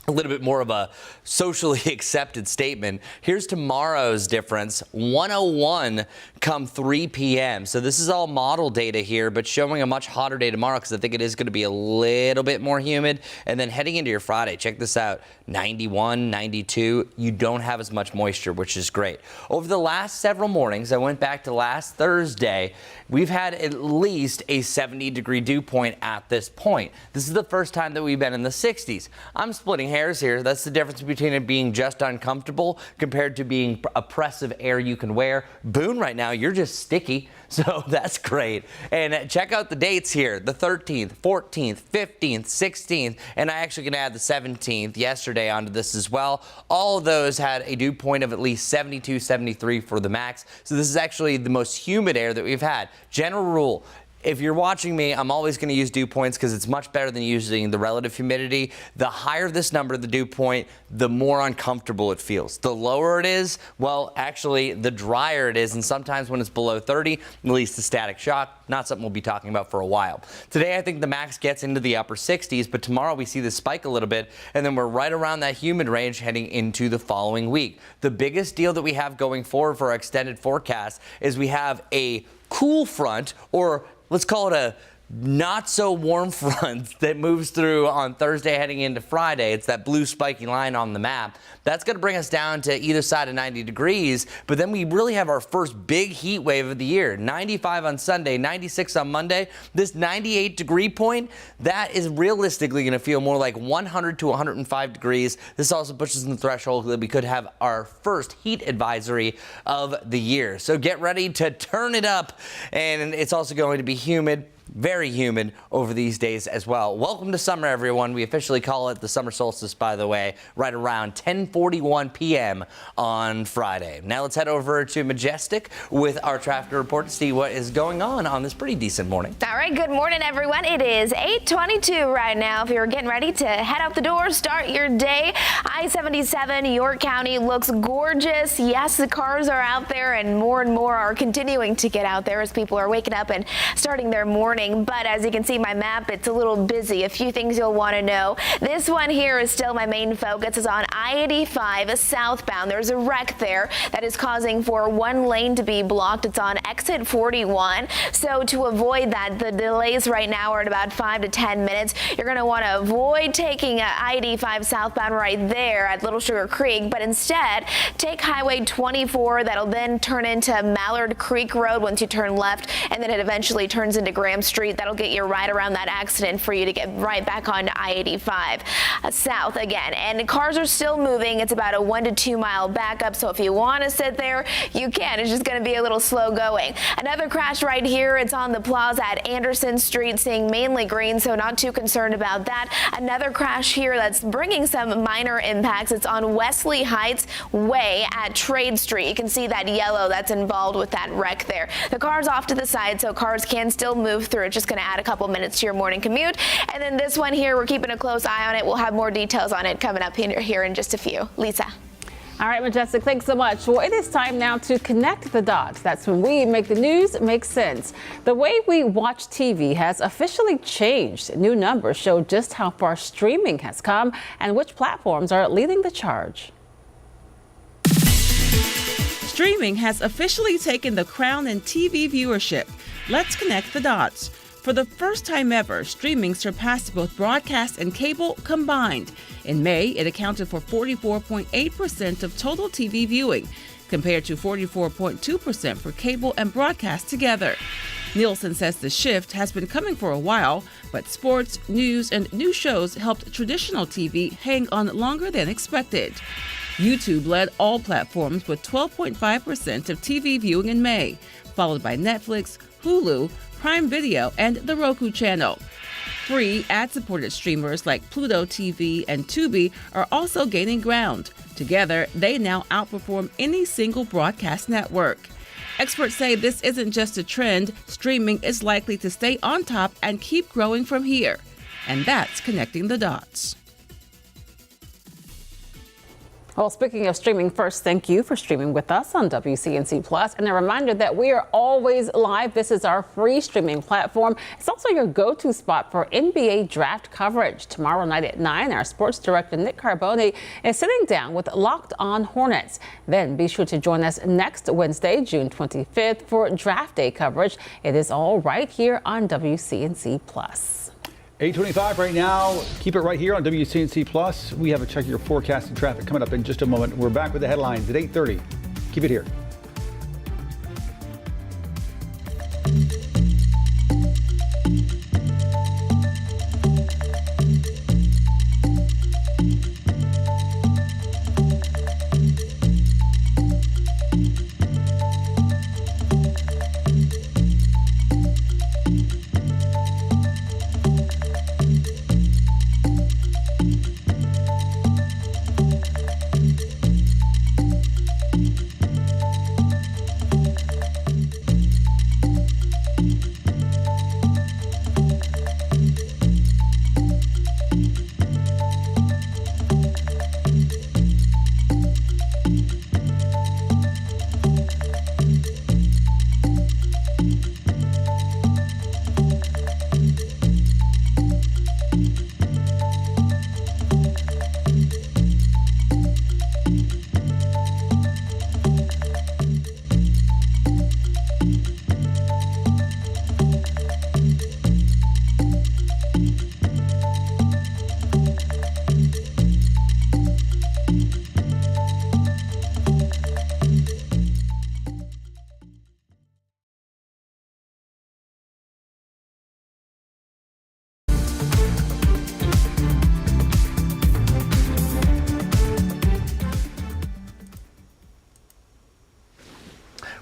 little bit more of a socially accepted statement. Here's tomorrow's difference, 101 come 3 p.m. So this is all model data here, but showing a much hotter day tomorrow because I think it is going to be a little bit more humid. And then heading into your Friday, check this out, 91, 92. You don't have as much moisture, which is great. Over the last several mornings, I went back to last Thursday, we've had at least a 70-degree dew point at this point. This is the first time that we've been in the 60s. I'm splitting hairs here. That's the difference between it being just uncomfortable compared to being oppressive air you can wear. Boone, right now, you're just sticky, so that's great. And check out the dates here, the 13th, 14th, 15th, 16th, and I actually can add the 17th yesterday onto this as well. All of those had a dew point of at least 72, 73 for the max. So this is actually the most humid air that we've had. General rule, if you're watching me, I'm always going to use dew points because it's much better than using the relative humidity. The higher this number, the dew point, the more uncomfortable it feels. The lower it is, well, actually, the drier it is. And sometimes when it's below 30, at least the static shock, not something we'll be talking about for a while. Today, I think the max gets into the upper 60s, but tomorrow we see this spike a little bit, and then we're right around that humid range heading into the following week. The biggest deal that we have going forward for our extended forecast is we have a cool front, or let's call it a not so warm front that moves through on Thursday heading into Friday. It's that blue spiky line on the map. That's going to bring us down to either side of 90 degrees, but then we really have our first big heat wave of the year. 95 on Sunday, 96 on Monday. This 98-degree point, that is realistically going to feel more like 100 to 105 degrees. This also pushes in the threshold that we could have our first heat advisory of the year. So get ready to turn it up, and it's also going to be humid. Very humid over these days as well. Welcome to summer, everyone. We officially call it the summer solstice, by the way, right around 10:41 p.m. on Friday. Now let's head over to Majestic with our traffic report to see what is going on this pretty decent morning. All right, good morning, everyone. It is 8:22 right now. If you're getting ready to head out the door, start your day. I-77, York County looks gorgeous. Yes, the cars are out there, and more are continuing to get out there as people are waking up and starting their morning. But as you can see my map, it's a little busy. A few things you'll want to know. This one here is still my main focus. Is on I-85 southbound. There's a wreck there that is causing for one lane to be blocked. It's on exit 41. So to avoid that, the delays right now are at about 5 to 10 minutes. You're going to want to avoid taking I-85 southbound right there at Little Sugar Creek, but instead take Highway 24. That'll then turn into Mallard Creek Road once you turn left, and then it eventually turns into Graham Street. That'll get you right around that accident for you to get right back onto I-85 south again. And cars are still moving. It's about a 1 to 2 mile backup. So if you want to sit there, you can. It's just going to be a little slow going. Another crash right here. It's on the plaza at Anderson Street, seeing mainly green, so not too concerned about that. Another crash here that's bringing some minor impacts. It's on Wesley Heights Way at Trade Street. You can see that yellow that's involved with that wreck there. The car's off to the side, so cars can still move through. It's just going to add a couple minutes to your morning commute. And then this one here, we're keeping a close eye on it. We'll have more details on it coming up here in just a few. Lisa. All right, Majestic, thanks so much. Well, it is time now to connect the dots. That's when we make the news make sense. The way we watch TV has officially changed. New numbers show just how far streaming has come and which platforms are leading the charge. Streaming has officially taken the crown in TV viewership. Let's connect the dots. For the first time ever, streaming surpassed both broadcast and cable combined. In May, it accounted for 44.8% of total TV viewing, compared to 44.2% for cable and broadcast together. Nielsen says the shift has been coming for a while, but sports, news, and new shows helped traditional TV hang on longer than expected. YouTube led all platforms with 12.5% of TV viewing in May, followed by Netflix, Hulu, Prime Video, and the Roku channel. Free ad-supported streamers like Pluto TV and Tubi are also gaining ground. Together, they now outperform any single broadcast network. Experts say this isn't just a trend. Streaming is likely to stay on top and keep growing from here. And that's connecting the dots. Well, speaking of streaming, first, thank you for streaming with us on WCNC Plus. And a reminder that we are always live. This is our free streaming platform. It's also your go-to spot for NBA draft coverage. Tomorrow night at 9, our sports director, Nick Carboni, is sitting down with Locked On Hornets. Then be sure to join us next Wednesday, June 25th, for draft day coverage. It is all right here on WCNC Plus. 8:25 right now. Keep it right here on WCNC Plus. We have a check of your forecast and traffic coming up in just a moment. We're back with the headlines at 8:30. Keep it here.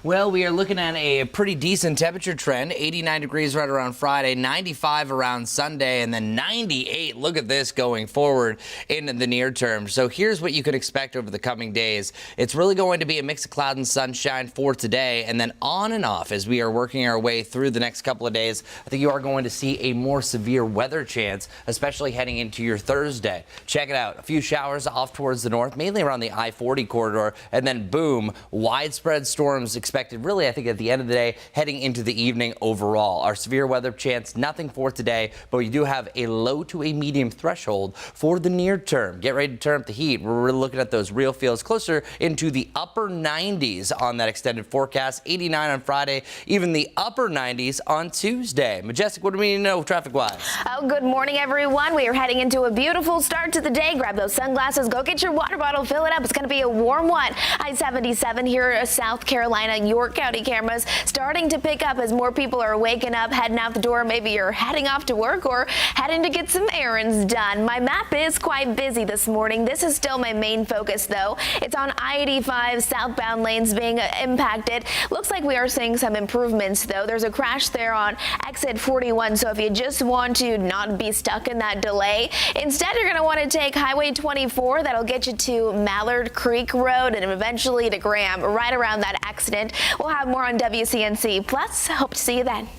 Well, we are looking at a pretty decent temperature trend. 89 degrees right around Friday, 95 around Sunday, and then 98. Look at this going forward in the near term. So here's what you could expect over the coming days. It's really going to be a mix of cloud and sunshine for today, and then on and off as we are working our way through the next couple of days. I think you are going to see a more severe weather chance, especially heading into your Thursday. Check it out. A few showers off towards the north, mainly around the I-40 corridor, and then boom, widespread storms expected really, I think, at the end of the day, heading into the evening overall. Our severe weather chance, nothing for today, but we do have a low to a medium threshold for the near term. Get ready to turn up the heat. We're really looking at those real feels closer into the upper 90s on that extended forecast. 89 on Friday, even the upper 90s on Tuesday. Majestic, what do we need to know traffic-wise? Oh, good morning, everyone. We are heading into a beautiful start to the day. Grab those sunglasses, go get your water bottle, fill it up. It's going to be a warm one. I-77 here, South Carolina, York County cameras starting to pick up as more people are waking up, heading out the door. Maybe you're heading off to work or heading to get some errands done. My map is quite busy this morning. This is still my main focus, though. It's on I-85 southbound lanes being impacted. Looks like we are seeing some improvements, though. There's a crash there on exit 41, so if you just want to not be stuck in that delay, instead you're going to want to take Highway 24. That'll get you to Mallard Creek Road and eventually to Graham, right around that accident. We'll have more on WCNC Plus. Hope to see you then.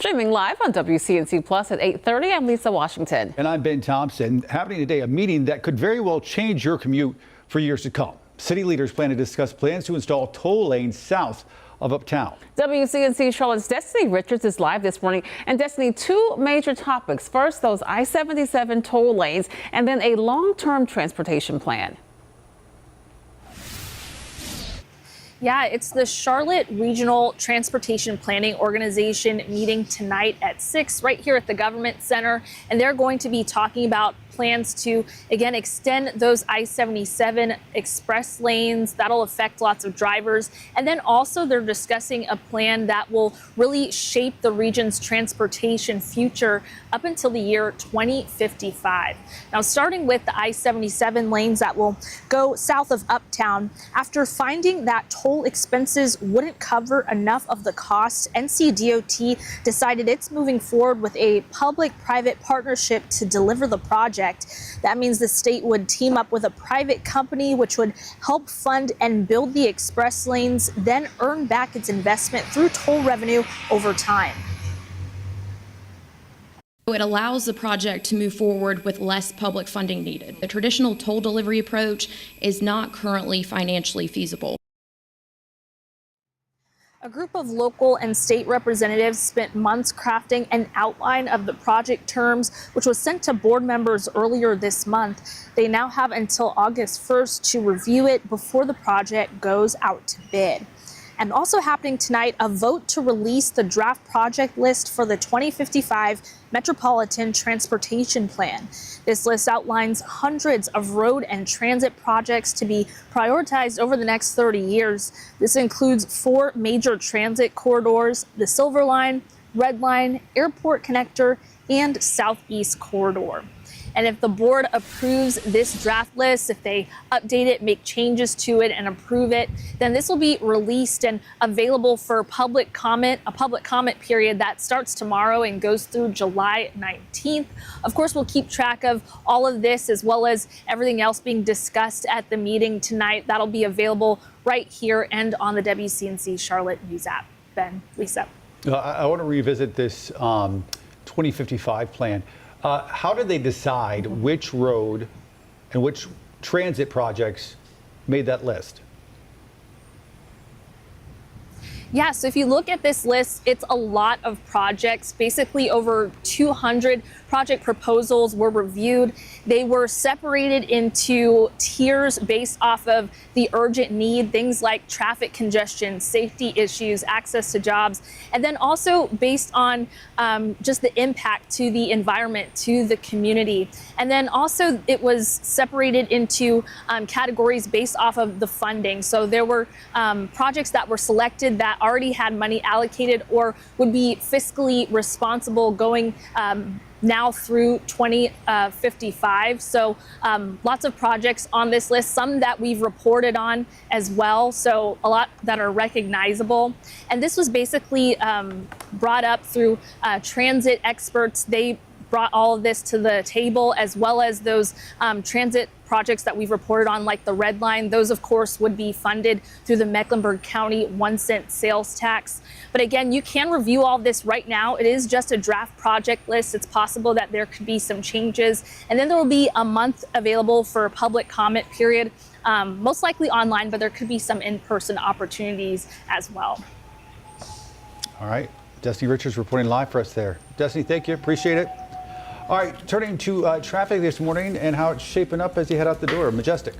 Streaming live on WCNC Plus at 8:30, I'm Lisa Washington. And I'm Ben Thompson. Happening today, a meeting that could very well change your commute for years to come. City leaders plan to discuss plans to install toll lanes south of Uptown. WCNC Charlotte's Destiny Richards is live this morning. And Destiny, two major topics. First, those I-77 toll lanes, and then a long-term transportation plan. Yeah, it's the Charlotte Regional Transportation Planning Organization meeting tonight at 6 right here at the Government Center. And they're going to be talking about plans to, again, extend those I-77 express lanes. That'll affect lots of drivers. And then also they're discussing a plan that will really shape the region's transportation future up until the year 2055. Now, starting with the I-77 lanes that will go south of Uptown, after finding that toll expenses wouldn't cover enough of the cost, NCDOT decided it's moving forward with a public-private partnership to deliver the project. That means the state would team up with a private company which would help fund and build the express lanes, then earn back its investment through toll revenue over time. It allows the project to move forward with less public funding needed. The traditional toll delivery approach is not currently financially feasible. A group of local and state representatives spent months crafting an outline of the project terms, which was sent to board members earlier this month. They now have until August 1st to review it before the project goes out to bid. And also happening tonight, a vote to release the draft project list for the 2055 Metropolitan Transportation Plan. This list outlines hundreds of road and transit projects to be prioritized over the next 30 years. This includes 4 major transit corridors: the Silver Line, Red Line, Airport Connector, and Southeast Corridor. And if the board approves this draft list, if they update it, make changes to it, and approve it, then this will be released and available for public comment, a public comment period that starts tomorrow and goes through July 19th. Of course, we'll keep track of all of this as well as everything else being discussed at the meeting tonight. That'll be available right here and on the WCNC Charlotte News app. Ben, Lisa. I want to revisit this 2055 plan. How did they decide which road and which transit projects made that list? Yeah, so if you look at this list, it's a lot of projects. Basically, over 200 project proposals were reviewed. They were separated into tiers based off of the urgent need, things like traffic congestion, safety issues, access to jobs, and then also based on just the impact to the environment, to the community. And then also it was separated into categories based off of the funding. So there were projects that were selected that already had money allocated or would be fiscally responsible going now through 2055. So lots of projects on this list, some that we've reported on as well. So a lot that are recognizable. And this was basically brought up through transit experts. They brought all of this to the table, as well as those transit projects that we've reported on, like the Red Line. Those, of course, would be funded through the Mecklenburg County 1-cent sales tax. But again, you can review all this right now. It is just a draft project list. It's possible that there could be some changes. And then there will be a month available for a public comment period, most likely online, but there could be some in-person opportunities as well. All right. Destiny Richards reporting live for us there. Destiny, thank you. Appreciate it. All right, turning to traffic this morning and how it's shaping up as you head out the door. Majestic.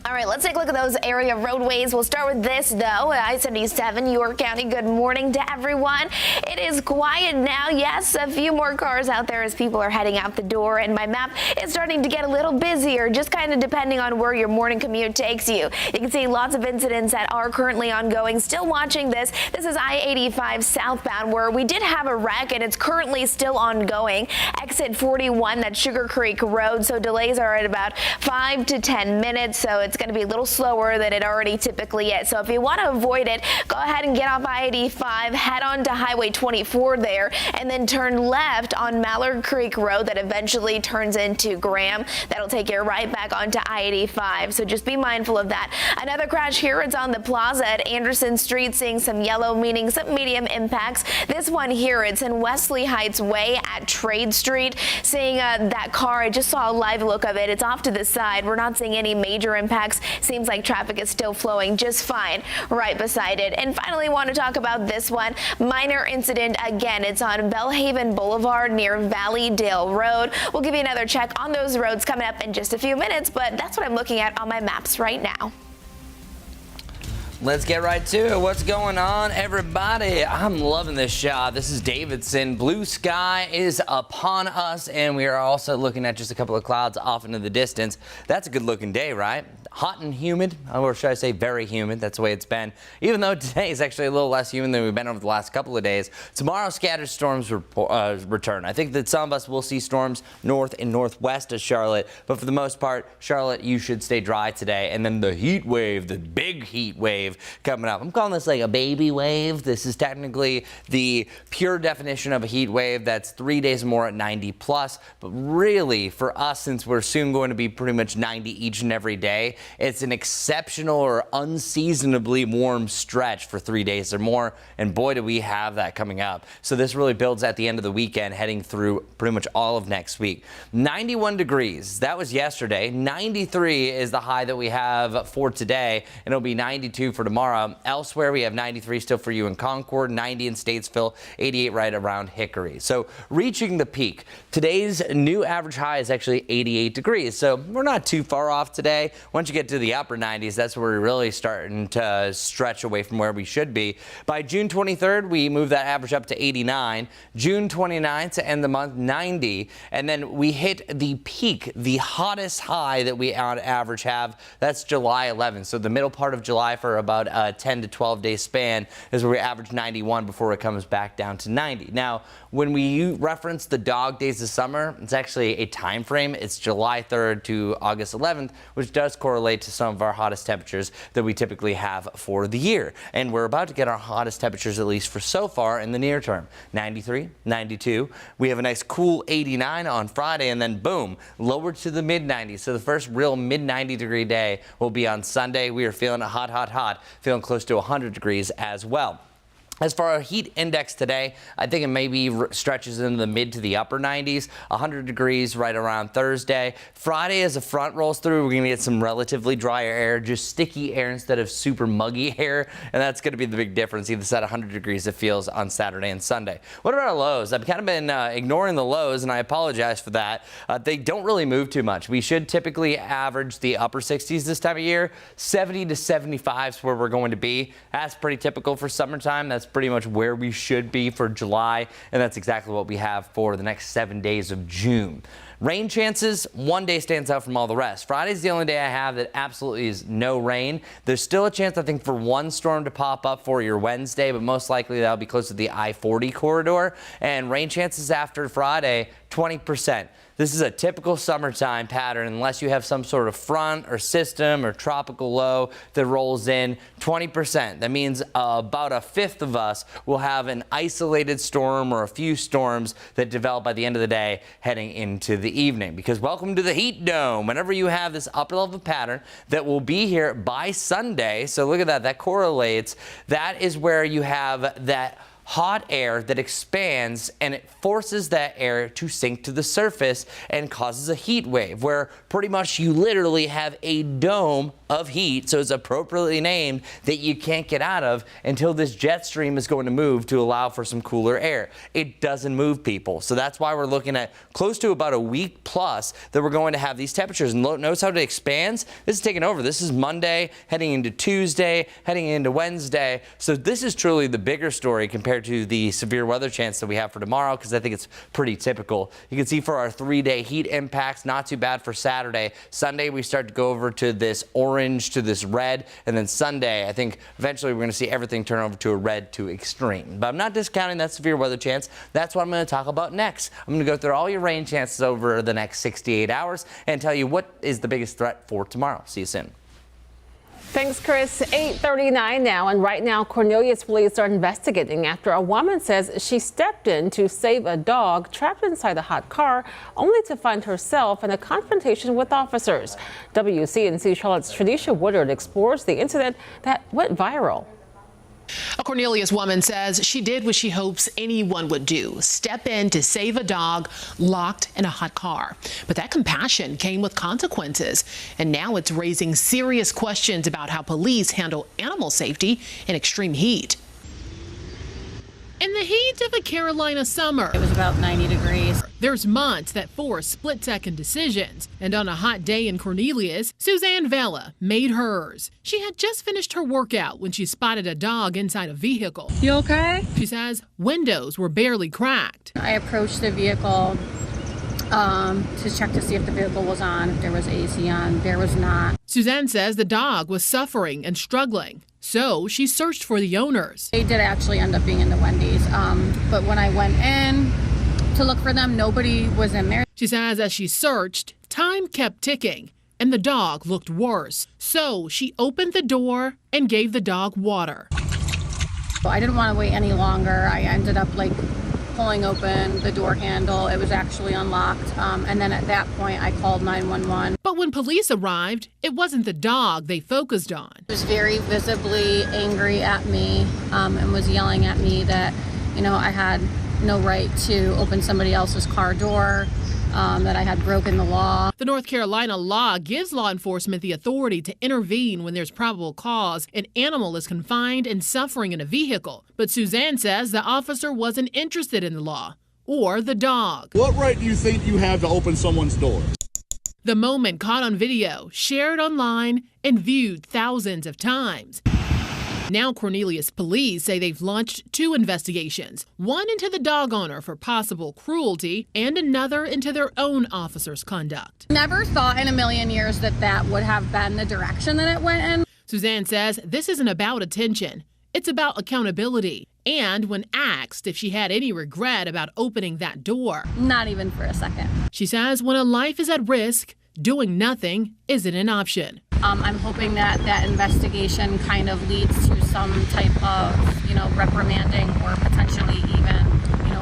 All right, let's take a look at those area roadways. We'll start with this, though. I-77, York County. Good morning to everyone. It is quiet now. Yes, a few more cars out there as people are heading out the door. And my map is starting to get a little busier, just kind of depending on where your morning commute takes you. You can see lots of incidents that are currently ongoing. Still watching this. This is I-85 southbound, where we did have a wreck, and it's currently still ongoing. Exit 41, that's Sugar Creek Road. So delays are at about 5 to 10 minutes. So it's it's going to be a little slower than it already typically is. So if you want to avoid it, go ahead and get off I-85, head on to Highway 24 there, and then turn left on Mallard Creek Road that eventually turns into Graham. That'll take you right back onto I-85. So just be mindful of that. Another crash here, it's on the plaza at Anderson Street, seeing some yellow, meaning some medium impacts. This one here, it's in Wesley Heights Way at Trade Street. Seeing that car, I just saw a live look of it. It's off to the side. We're not seeing any major impacts. Seems like traffic is still flowing just fine right beside it. And finally, want to talk about this one. Minor incident again. It's on Bellhaven Boulevard near Valley Dale Road. We'll give you another check on those roads coming up in just a few minutes, but that's what I'm looking at on my maps right now. Let's get right to it. What's going on, everybody? I'm loving this shot. This is Davidson. Blue sky is upon us, and we are also looking at just a couple of clouds off into the distance. That's a good looking day, right? Hot and humid, or should I say very humid. That's the way it's been. Even though today is actually a little less humid than we've been over the last couple of days. Tomorrow, scattered storms return. I think that some of us will see storms north and northwest of Charlotte, but for the most part, Charlotte, you should stay dry today. And then the heat wave, the big heat wave coming up. I'm calling this like a baby wave. This is technically the pure definition of a heat wave. That's 3 days more at 90 plus. But really, for us, since we're soon going to be pretty much 90 each and every day, it's an exceptional or unseasonably warm stretch for 3 days or more, and boy, do we have that coming up. So this really builds at the end of the weekend, heading through pretty much all of next week. 91 degrees, that was yesterday. 93 is the high that we have for today, and it'll be 92 for tomorrow. Elsewhere, we have 93 still for you in Concord, 90 in Statesville, 88 right around Hickory. So reaching the peak. Today's new average high is actually 88 degrees, so we're not too far off today. Once you get to the upper 90s, that's where we're really starting to stretch away from where we should be. By June 23rd, we move that average up to 89. June 29th to end the month, 90. And then we hit the peak, the hottest high that we on average have. That's July 11th. So the middle part of July for about a 10 to 12 day span is where we average 91 before it comes back down to 90. Now, when we reference the dog days of summer, it's actually a time frame. It's July 3rd to August 11th, which does correlate to some of our hottest temperatures that we typically have for the year. And we're about to get our hottest temperatures, at least for so far in the near term. 93, 92. We have a nice cool 89 on Friday, and then boom, lower to the mid 90s. So the first real mid 90 degree day will be on Sunday. We are feeling it hot, hot, hot, feeling close to 100 degrees as well. As for our heat index today, I think it maybe stretches into the mid to the upper 90s, 100 degrees right around Thursday. Friday, as a front rolls through, we're going to get some relatively drier air, just sticky air instead of super muggy air, and that's going to be the big difference. Either at 100 degrees it feels on Saturday and Sunday. What about our lows? I've kind of been ignoring the lows, and I apologize for that. They don't really move too much. We should typically average the upper 60s this time of year. 70 to 75 is where we're going to be. That's pretty typical for summertime. That's pretty much where we should be for July, and that's exactly what we have for the next 7 days of June. Rain chances, one day stands out from all the rest. Friday's the only day I have that absolutely is no rain. There's still a chance, I think, for one storm to pop up for your Wednesday, but most likely that'll be close to the I-40 corridor. And rain chances after Friday, 20%. This is a typical summertime pattern unless you have some sort of front or system or tropical low that rolls in. 20%. That means about a fifth of us will have an isolated storm or a few storms that develop by the end of the day heading into the evening. Because welcome to the heat dome. Whenever you have this upper level pattern that will be here by Sunday, so look at that, that correlates. That is where you have that hot air that expands, and it forces that air to sink to the surface and causes a heat wave where pretty much you literally have a dome of heat, so it's appropriately named, that you can't get out of until this jet stream is going to move to allow for some cooler air. It doesn't move, people. So that's why we're looking at close to about a week plus that we're going to have these temperatures. And notice how it expands. This is taking over. This is Monday, heading into Tuesday, heading into Wednesday. So this is truly the bigger story compared to the severe weather chance that we have for tomorrow, because I think it's pretty typical. You can see for our 3-day heat impacts, not too bad for Saturday. Sunday, we start to go over to this orange to this red, and then Sunday, I think eventually we're going to see everything turn over to a red to extreme. But I'm not discounting that severe weather chance. That's what I'm going to talk about next. I'm going to go through all your rain chances over the next 68 hours and tell you what is the biggest threat for tomorrow. See you soon. Thanks, Chris. 8:39 now, and right now Cornelius police are investigating after a woman says she stepped in to save a dog trapped inside a hot car, only to find herself in a confrontation with officers. WCNC Charlotte's Tradisha Woodard explores the incident that went viral. A Cornelius woman says she did what she hopes anyone would do, step in to save a dog locked in a hot car. But that compassion came with consequences, and now it's raising serious questions about how police handle animal safety in extreme heat. In the heat of a Carolina summer, it was about 90 degrees. There's months that force split-second decisions. And on a hot day in Cornelius, Suzanne Vella made hers. She had just finished her workout when she spotted a dog inside a vehicle. You okay? She says windows were barely cracked. I approached the vehicle to check to see if the vehicle was on, if there was AC on. There was not. Suzanne says the dog was suffering and struggling. So she searched for the owners. They did actually end up being in the Wendy's, but when I went in to look for them, nobody was in there. She says as she searched, time kept ticking and the dog looked worse. So she opened the door and gave the dog water. I didn't want to wait any longer. I ended up pulling open the door handle. It was actually unlocked. And then at that point, I called 911. But when police arrived, it wasn't the dog they focused on. He was very visibly angry at me and was yelling at me that, I had no right to open somebody else's car door, that I had broken the law. The North Carolina law gives law enforcement the authority to intervene when there's probable cause an animal is confined and suffering in a vehicle. But Suzanne says the officer wasn't interested in the law or the dog. What right do you think you have to open someone's door? The moment caught on video, shared online, and viewed thousands of times. Now Cornelius police say they've launched 2 investigations, one into the dog owner for possible cruelty and another into their own officer's conduct. Never thought in a million years that would have been the direction that it went in. Suzanne says this isn't about attention. It's about accountability. And when asked if she had any regret about opening that door. Not even for a second. She says when a life is at risk, doing nothing isn't an option. I'm hoping that investigation kind of leads to some type of, reprimanding or potentially even,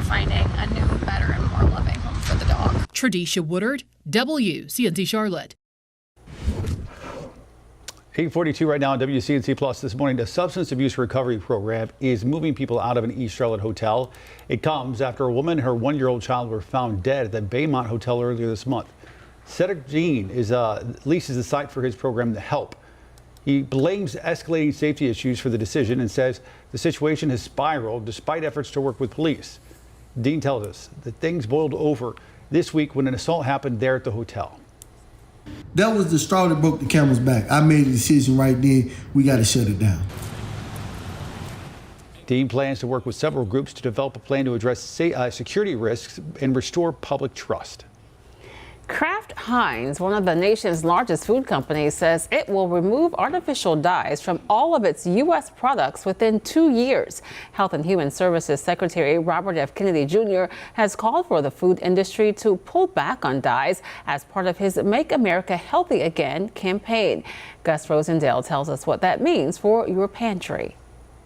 finding a new, better, and more loving home for the dog. Tradisha Woodard, WCNC Charlotte. 8:42 right now on WCNC Plus this morning. The substance abuse recovery program is moving people out of an East Charlotte hotel. It comes after a woman and her 1-year-old child were found dead at the Baymont Hotel earlier this month. Cedric Jean leases the site for his program to help. He blames escalating safety issues for the decision and says the situation has spiraled despite efforts to work with police. Dean tells us that things boiled over this week when an assault happened there at the hotel. That was the straw that broke the camel's back. I made a decision right then. We got to shut it down. Dean plans to work with several groups to develop a plan to address security risks and restore public trust. Kraft Heinz, one of the nation's largest food companies, says it will remove artificial dyes from all of its U.S. products within 2 years. Health and Human Services Secretary Robert F. Kennedy Jr. has called for the food industry to pull back on dyes as part of his Make America Healthy Again campaign. Gus Rosendale tells us what that means for your pantry.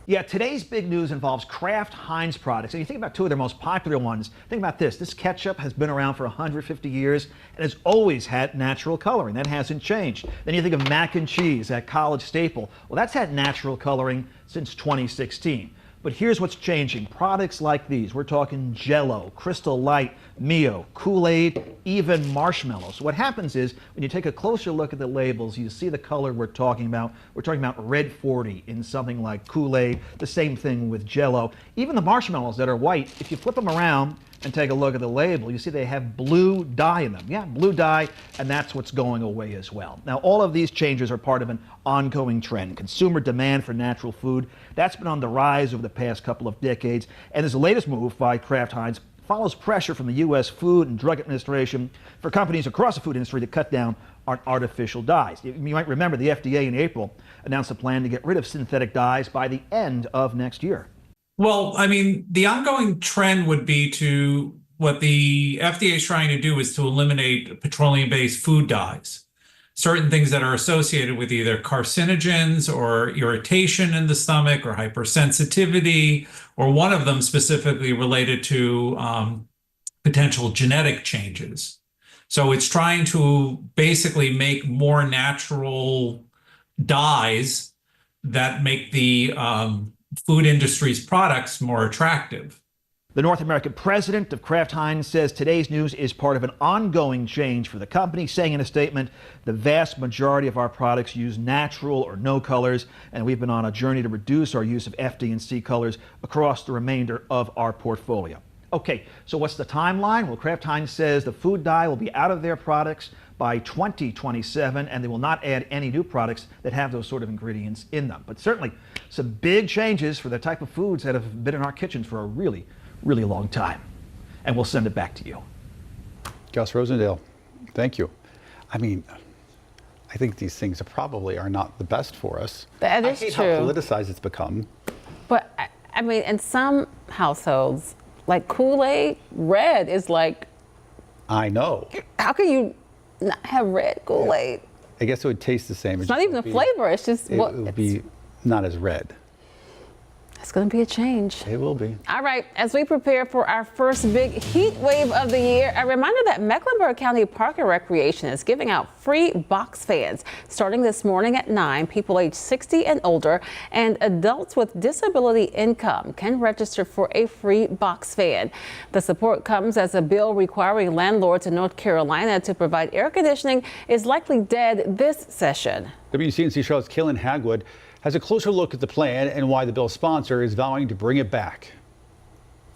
Yeah, today's big news involves Kraft Heinz products. And you think about 2 of their most popular ones. Think about this. This ketchup has been around for 150 years and has always had natural coloring. That hasn't changed. Then you think of mac and cheese, that college staple. Well, that's had natural coloring since 2016. But here's what's changing. Products like these, we're talking Jell-O, Crystal Light, Mio, Kool-Aid, even marshmallows. What happens is when you take a closer look at the labels, you see the color we're talking about. We're talking about red 40 in something like Kool-Aid, the same thing with Jell-O. Even the marshmallows that are white, if you flip them around and take a look at the label, you see they have blue dye in them. Yeah, blue dye, and that's what's going away as well. Now, all of these changes are part of an ongoing trend. Consumer demand for natural food, that's been on the rise over the past couple of decades. And this latest move by Kraft Heinz follows pressure from the U.S. Food and Drug Administration for companies across the food industry to cut down on artificial dyes. You might remember the FDA in April announced a plan to get rid of synthetic dyes by the end of next year. Well, I mean, the ongoing trend would be to what the FDA is trying to do is to eliminate petroleum-based food dyes. certain things that are associated with either carcinogens or irritation in the stomach or hypersensitivity, or one of them specifically related to potential genetic changes. So it's trying to basically make more natural dyes that make the food industry's products more attractive. The North American president of Kraft Heinz says today's news is part of an ongoing change for the company, saying in a statement, the vast majority of our products use natural or no colors, and we've been on a journey to reduce our use of FD&C colors across the remainder of our portfolio. Okay, so what's the timeline? Well, Kraft Heinz says the food dye will be out of their products by 2027, and they will not add any new products that have those sort of ingredients in them. But certainly some big changes for the type of foods that have been in our kitchens for a really long time. And we'll send it back to you. Gus Rosendale, thank you. I mean, I think these things probably are not the best for us. That is I hate true. how politicized it's become. But I mean, in some households, like Kool-Aid, red is like. I know. How can you not have red Kool-Aid? I guess it would taste the same. It's not even a flavor. It's just It would be not as red. It's going to be a change. It will be. All right, as we prepare for our first big heat wave of the year, a reminder that Mecklenburg County Park and Recreation is giving out free box fans. Starting this morning at 9, people age 60 and older and adults with disability income can register for a free box fan. The support comes as a bill requiring landlords in North Carolina to provide air conditioning is likely dead this session. WCNC Charlotte's Kaylin Hagwood has a closer look at the plan and why the bill's sponsor is vowing to bring it back.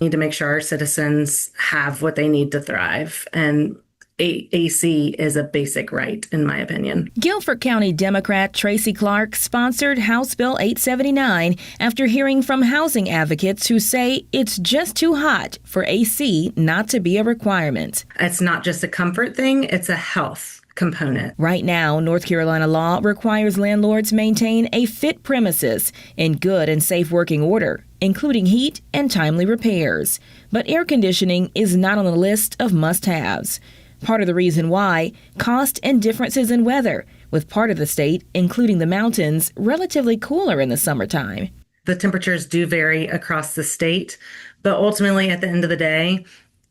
We need to make sure our citizens have what they need to thrive, and AC is a basic right, in my opinion. Guilford County Democrat Tracy Clark sponsored House Bill 879 after hearing from housing advocates who say it's just too hot for AC not to be a requirement. It's not just a comfort thing, it's a health component. Right now, North Carolina law requires landlords maintain a fit premises in good and safe working order, including heat and timely repairs. But air conditioning is not on the list of must-haves. Part of the reason why, cost and differences in weather, with part of the state, including the mountains, relatively cooler in the summertime. The temperatures do vary across the state, but ultimately at the end of the day,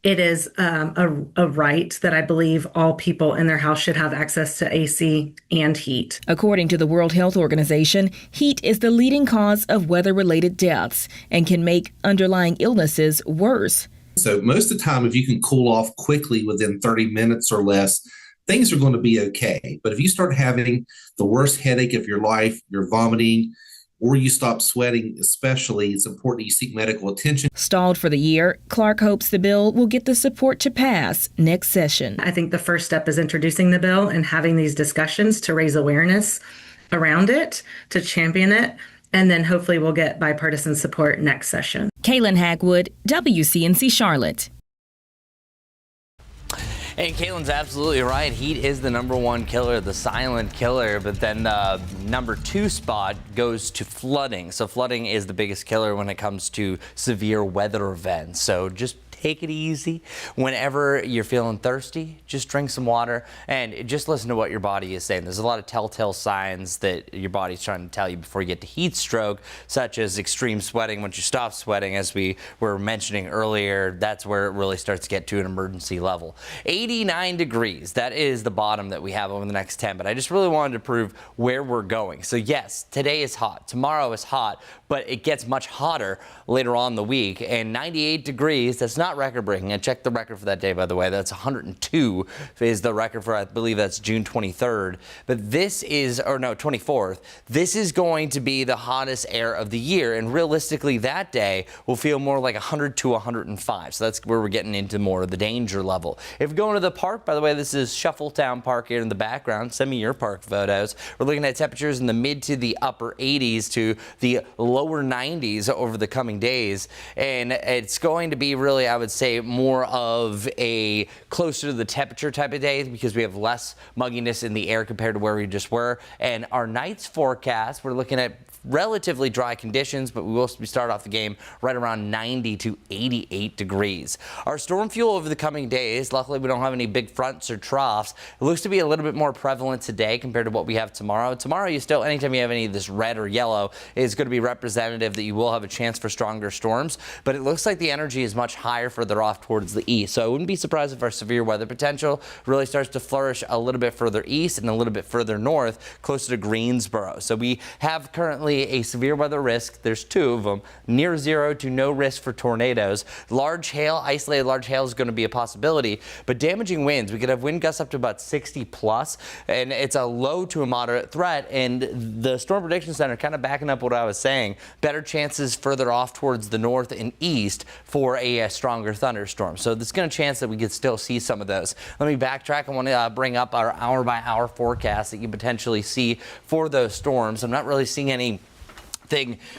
it is a right that I believe all people in their house should have access to AC and heat. According to the World Health Organization, heat is the leading cause of weather-related deaths and can make underlying illnesses worse. So most of the time, if you can cool off quickly within 30 minutes or less, things are going to be okay. But if you start having the worst headache of your life, you're vomiting, or you stop sweating especially, it's important you seek medical attention. Stalled for the year, Clark hopes the bill will get the support to pass next session. I think the first step is introducing the bill and having these discussions to raise awareness around it, to champion it, and then hopefully we'll get bipartisan support next session. Kaylin Hagwood, WCNC Charlotte. And Kaylin's absolutely right. Heat is the #1 killer, the silent killer. But then the #2 spot goes to flooding. So flooding is the biggest killer when it comes to severe weather events. So just take it easy. Whenever you're feeling thirsty, just drink some water and just listen to what your body is saying. There's a lot of telltale signs that your body's trying to tell you before you get to heat stroke, such as extreme sweating. Once you stop sweating, as we were mentioning earlier, that's where it really starts to get to an emergency level. 89 degrees, that is the bottom that we have over the next 10, but I just really wanted to prove where we're going. So yes, today is hot, tomorrow is hot, but it gets much hotter later on in the week, and 98 degrees, that's not record breaking. I checked the record for that day, by the way. That's 102 is the record for, I believe that's June 23rd. But this is, or no, 24th. This is going to be the hottest air of the year. And realistically, that day will feel more like 100 to 105. So that's where we're getting into more of the danger level. If you're going to the park, by the way, this is Shuffletown Park here in the background. Send me your park photos. We're looking at temperatures in the mid to the upper 80s to the low lower 90s over the coming days. And it's going to be really, I would say, more of a closer to the temperature type of day because we have less mugginess in the air compared to where we just were. And our night's forecast, we're looking at relatively dry conditions, but we will start off the game right around 90 to 88 degrees. Our storm fuel over the coming days, luckily we don't have any big fronts or troughs. It looks to be a little bit more prevalent today compared to what we have tomorrow. Tomorrow, anytime you have any of this red or yellow, is going to be representative that you will have a chance for stronger storms, but it looks like the energy is much higher further off towards the east. So I wouldn't be surprised if our severe weather potential really starts to flourish a little bit further east and a little bit further north, closer to Greensboro. So we have currently a severe weather risk. There's 2 of them, near zero to no risk for tornadoes. Large hail, isolated large hail is going to be a possibility, but damaging winds, we could have wind gusts up to about 60 plus, and it's a low to a moderate threat. And the Storm Prediction Center kind of backing up what I was saying, better chances further off towards the north and east for a stronger thunderstorm. So there's going to chance that we could still see some of those. Let me backtrack. I want to bring up our hour by hour forecast that you potentially see for those storms. I'm not really seeing anything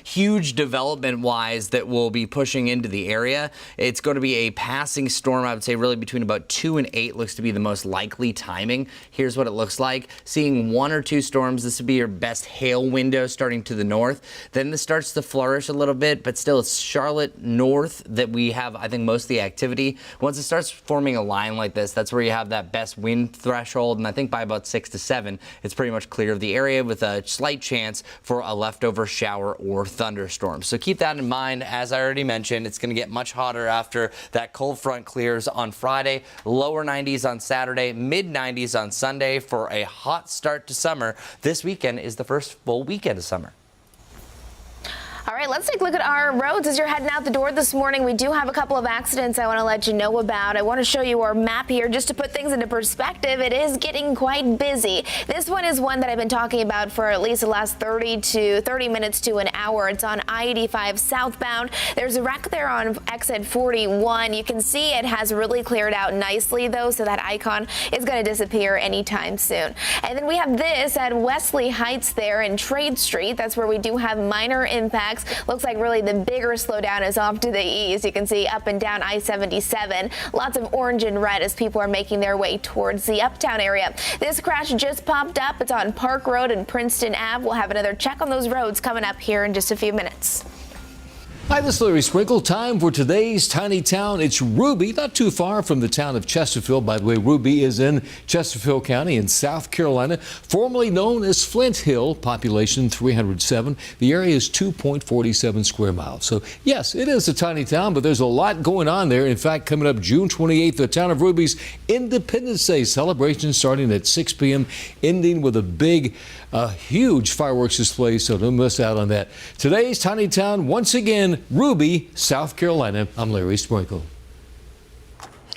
huge development wise that will be pushing into the area. It's going to be a passing storm, I would say really between about 2 and 8 looks to be the most likely timing. Here's what it looks like. Seeing 1 or 2 storms, this would be your best hail window starting to the north. Then this starts to flourish a little bit, but still it's Charlotte north that we have, I think, most of the activity. Once it starts forming a line like this, that's where you have that best wind threshold, and I think by about 6 to 7, it's pretty much clear of the area with a slight chance for a leftover shower or thunderstorm. So keep that in mind. As I already mentioned, it's going to get much hotter after that cold front clears on Friday. Lower 90s on Saturday, mid 90s on Sunday for a hot start to summer. This weekend is the first full weekend of summer. All right, let's take a look at our roads as you're heading out the door this morning. We do have a couple of accidents I want to let you know about. I want to show you our map here just to put things into perspective. It is getting quite busy. This one is one that I've been talking about for at least the last 30 minutes to an hour. It's on I-85 southbound. There's a wreck there on exit 41. You can see it has really cleared out nicely, though, so that icon is going to disappear anytime soon. And then we have this at Wesley Heights there in Trade Street. That's where we do have minor impacts. Looks like really the bigger slowdown is off to the east. You can see up and down I-77. Lots of orange and red as people are making their way towards the uptown area. This crash just popped up. It's on Park Road and Princeton Ave. We'll have another check on those roads coming up here in just a few minutes. Hi, this is Larry Sprinkle. Time for today's tiny town. It's Ruby, not too far from the town of Chesterfield. By the way, Ruby is in Chesterfield County in South Carolina, formerly known as Flint Hill, population 307. The area is 2.47 square miles. So, yes, it is a tiny town, but there's a lot going on there. In fact, coming up June 28th, the town of Ruby's Independence Day celebration starting at 6 p.m., ending with a big, huge fireworks display, so don't miss out on that. Today's tiny town, once again, Ruby, South Carolina. I'm Larry Sprinkle.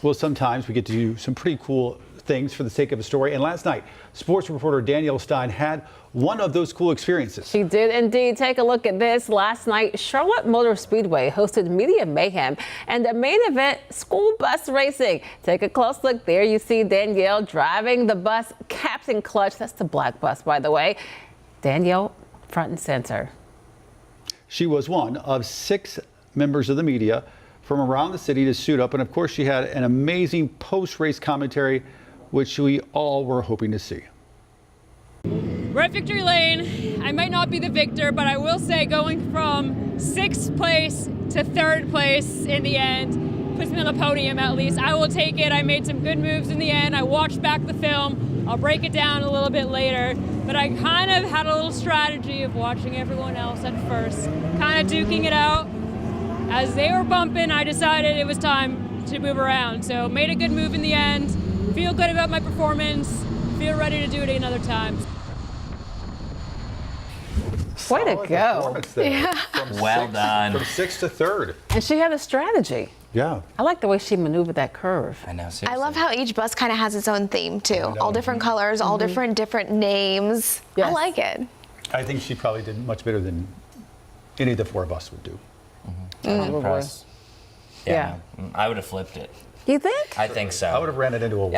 Well, sometimes we get to do some pretty cool things for the sake of a story. And last night, sports reporter Danielle Stein had one of those cool experiences. She did indeed. Take a look at this. Last night, Charlotte Motor Speedway hosted Media Mayhem and the main event, school bus racing. Take a close look there. You see Danielle driving the bus, Captain Clutch. That's the black bus, by the way. Danielle, front and center. She was one of 6 members of the media from around the city to suit up. And of course, she had an amazing post-race commentary, which we all were hoping to see. We're at Victory Lane. I might not be the victor, but I will say going from 6th place to 3rd place in the end puts me on the podium at least. I will take it. I made some good moves in the end. I watched back the film. I'll break it down a little bit later. But I kind of had a little strategy of watching everyone else at first, kind of duking it out. As they were bumping, I decided it was time to move around. So made a good move in the end. Feel good about my performance. Feel ready to do it another time. Way to go. Yeah. Well done. From 6th to 3rd. And she had a strategy. Yeah. I like the way she maneuvered that curve. I know, seriously. I love how each bus kind of has its own theme, too. All different colors, all different names. Yes. I like it. I think she probably did much better than any of the 4 of us would do. I'm impressed. Yeah. I would have flipped it. You think? I think so. I would have ran it into a wall.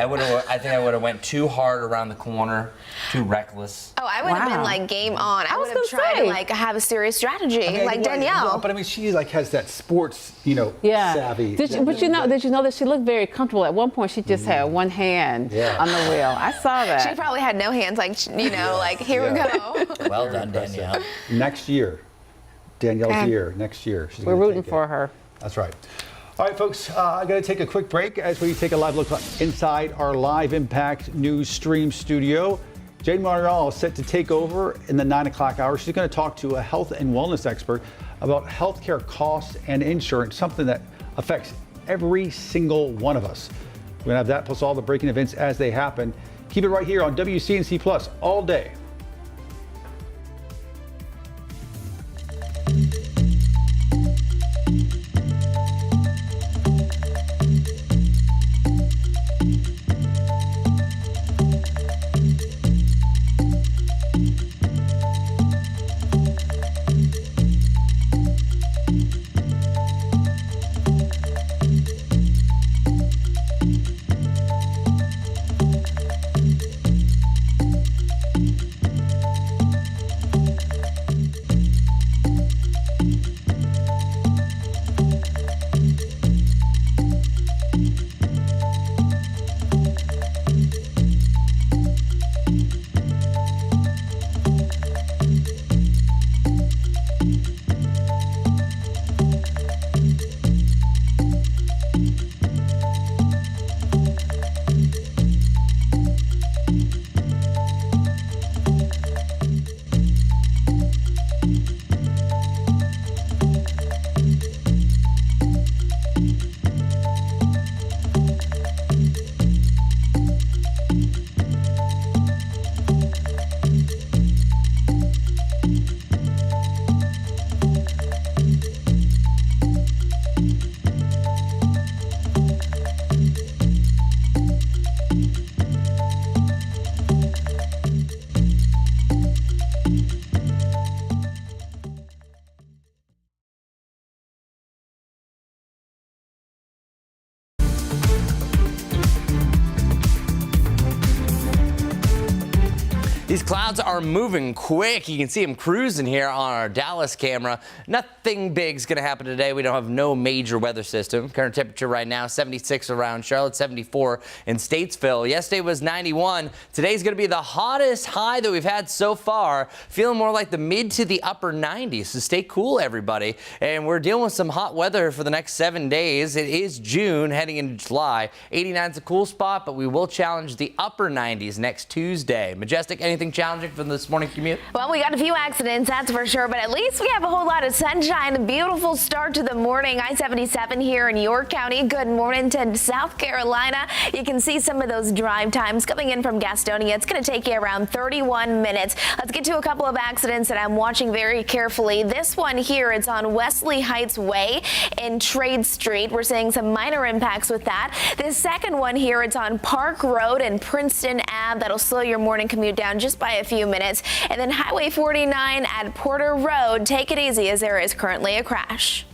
I think I would have went too hard around the corner, too reckless. Oh, I would have been like game on. I would have tried to like have a serious strategy, like Danielle. But I mean, she like has that sports, savvy. Did you know that she looked very comfortable? At one point, she just had one hand on the wheel. I saw that. She probably had no hands, like like here we go. Well done, Danielle. Next year, Danielle's year. Next year, we're rooting for her. That's right. All right, folks, I got to take a quick break as we take a live look inside our Live Impact News Stream studio. Jane Mayoral is set to take over in the 9 o'clock hour. She's going to talk to a health and wellness expert about healthcare costs and insurance, something that affects every single one of us. We're going to have that plus all the breaking events as they happen. Keep it right here on WCNC Plus all day. These clouds are moving quick. You can see them cruising here on our Dallas camera. Nothing big's going to happen today. We don't have no major weather system. Current temperature right now, 76 around Charlotte, 74 in Statesville. Yesterday was 91. Today's going to be the hottest high that we've had so far. Feeling more like the mid to the upper 90s. So stay cool, everybody. And we're dealing with some hot weather for the next 7 days. It is June, heading into July. 89 is a cool spot, but we will challenge the upper 90s next Tuesday. Majestic, anything challenging for this morning commute? Well, we got a few accidents, that's for sure, but at least we have a whole lot of sunshine. A beautiful start to the morning. I-77 here in York County. Good morning to South Carolina. You can see some of those drive times coming in from Gastonia. It's going to take you around 31 minutes. Let's get to a couple of accidents that I'm watching very carefully. This one here, it's on Wesley Heights Way in Trade Street. We're seeing some minor impacts with that. This second one here, it's on Park Road and Princeton Ave. That'll slow your morning commute down just by a few minutes. And then Highway 49 at Porter Road. Take it easy as there is currently a crash.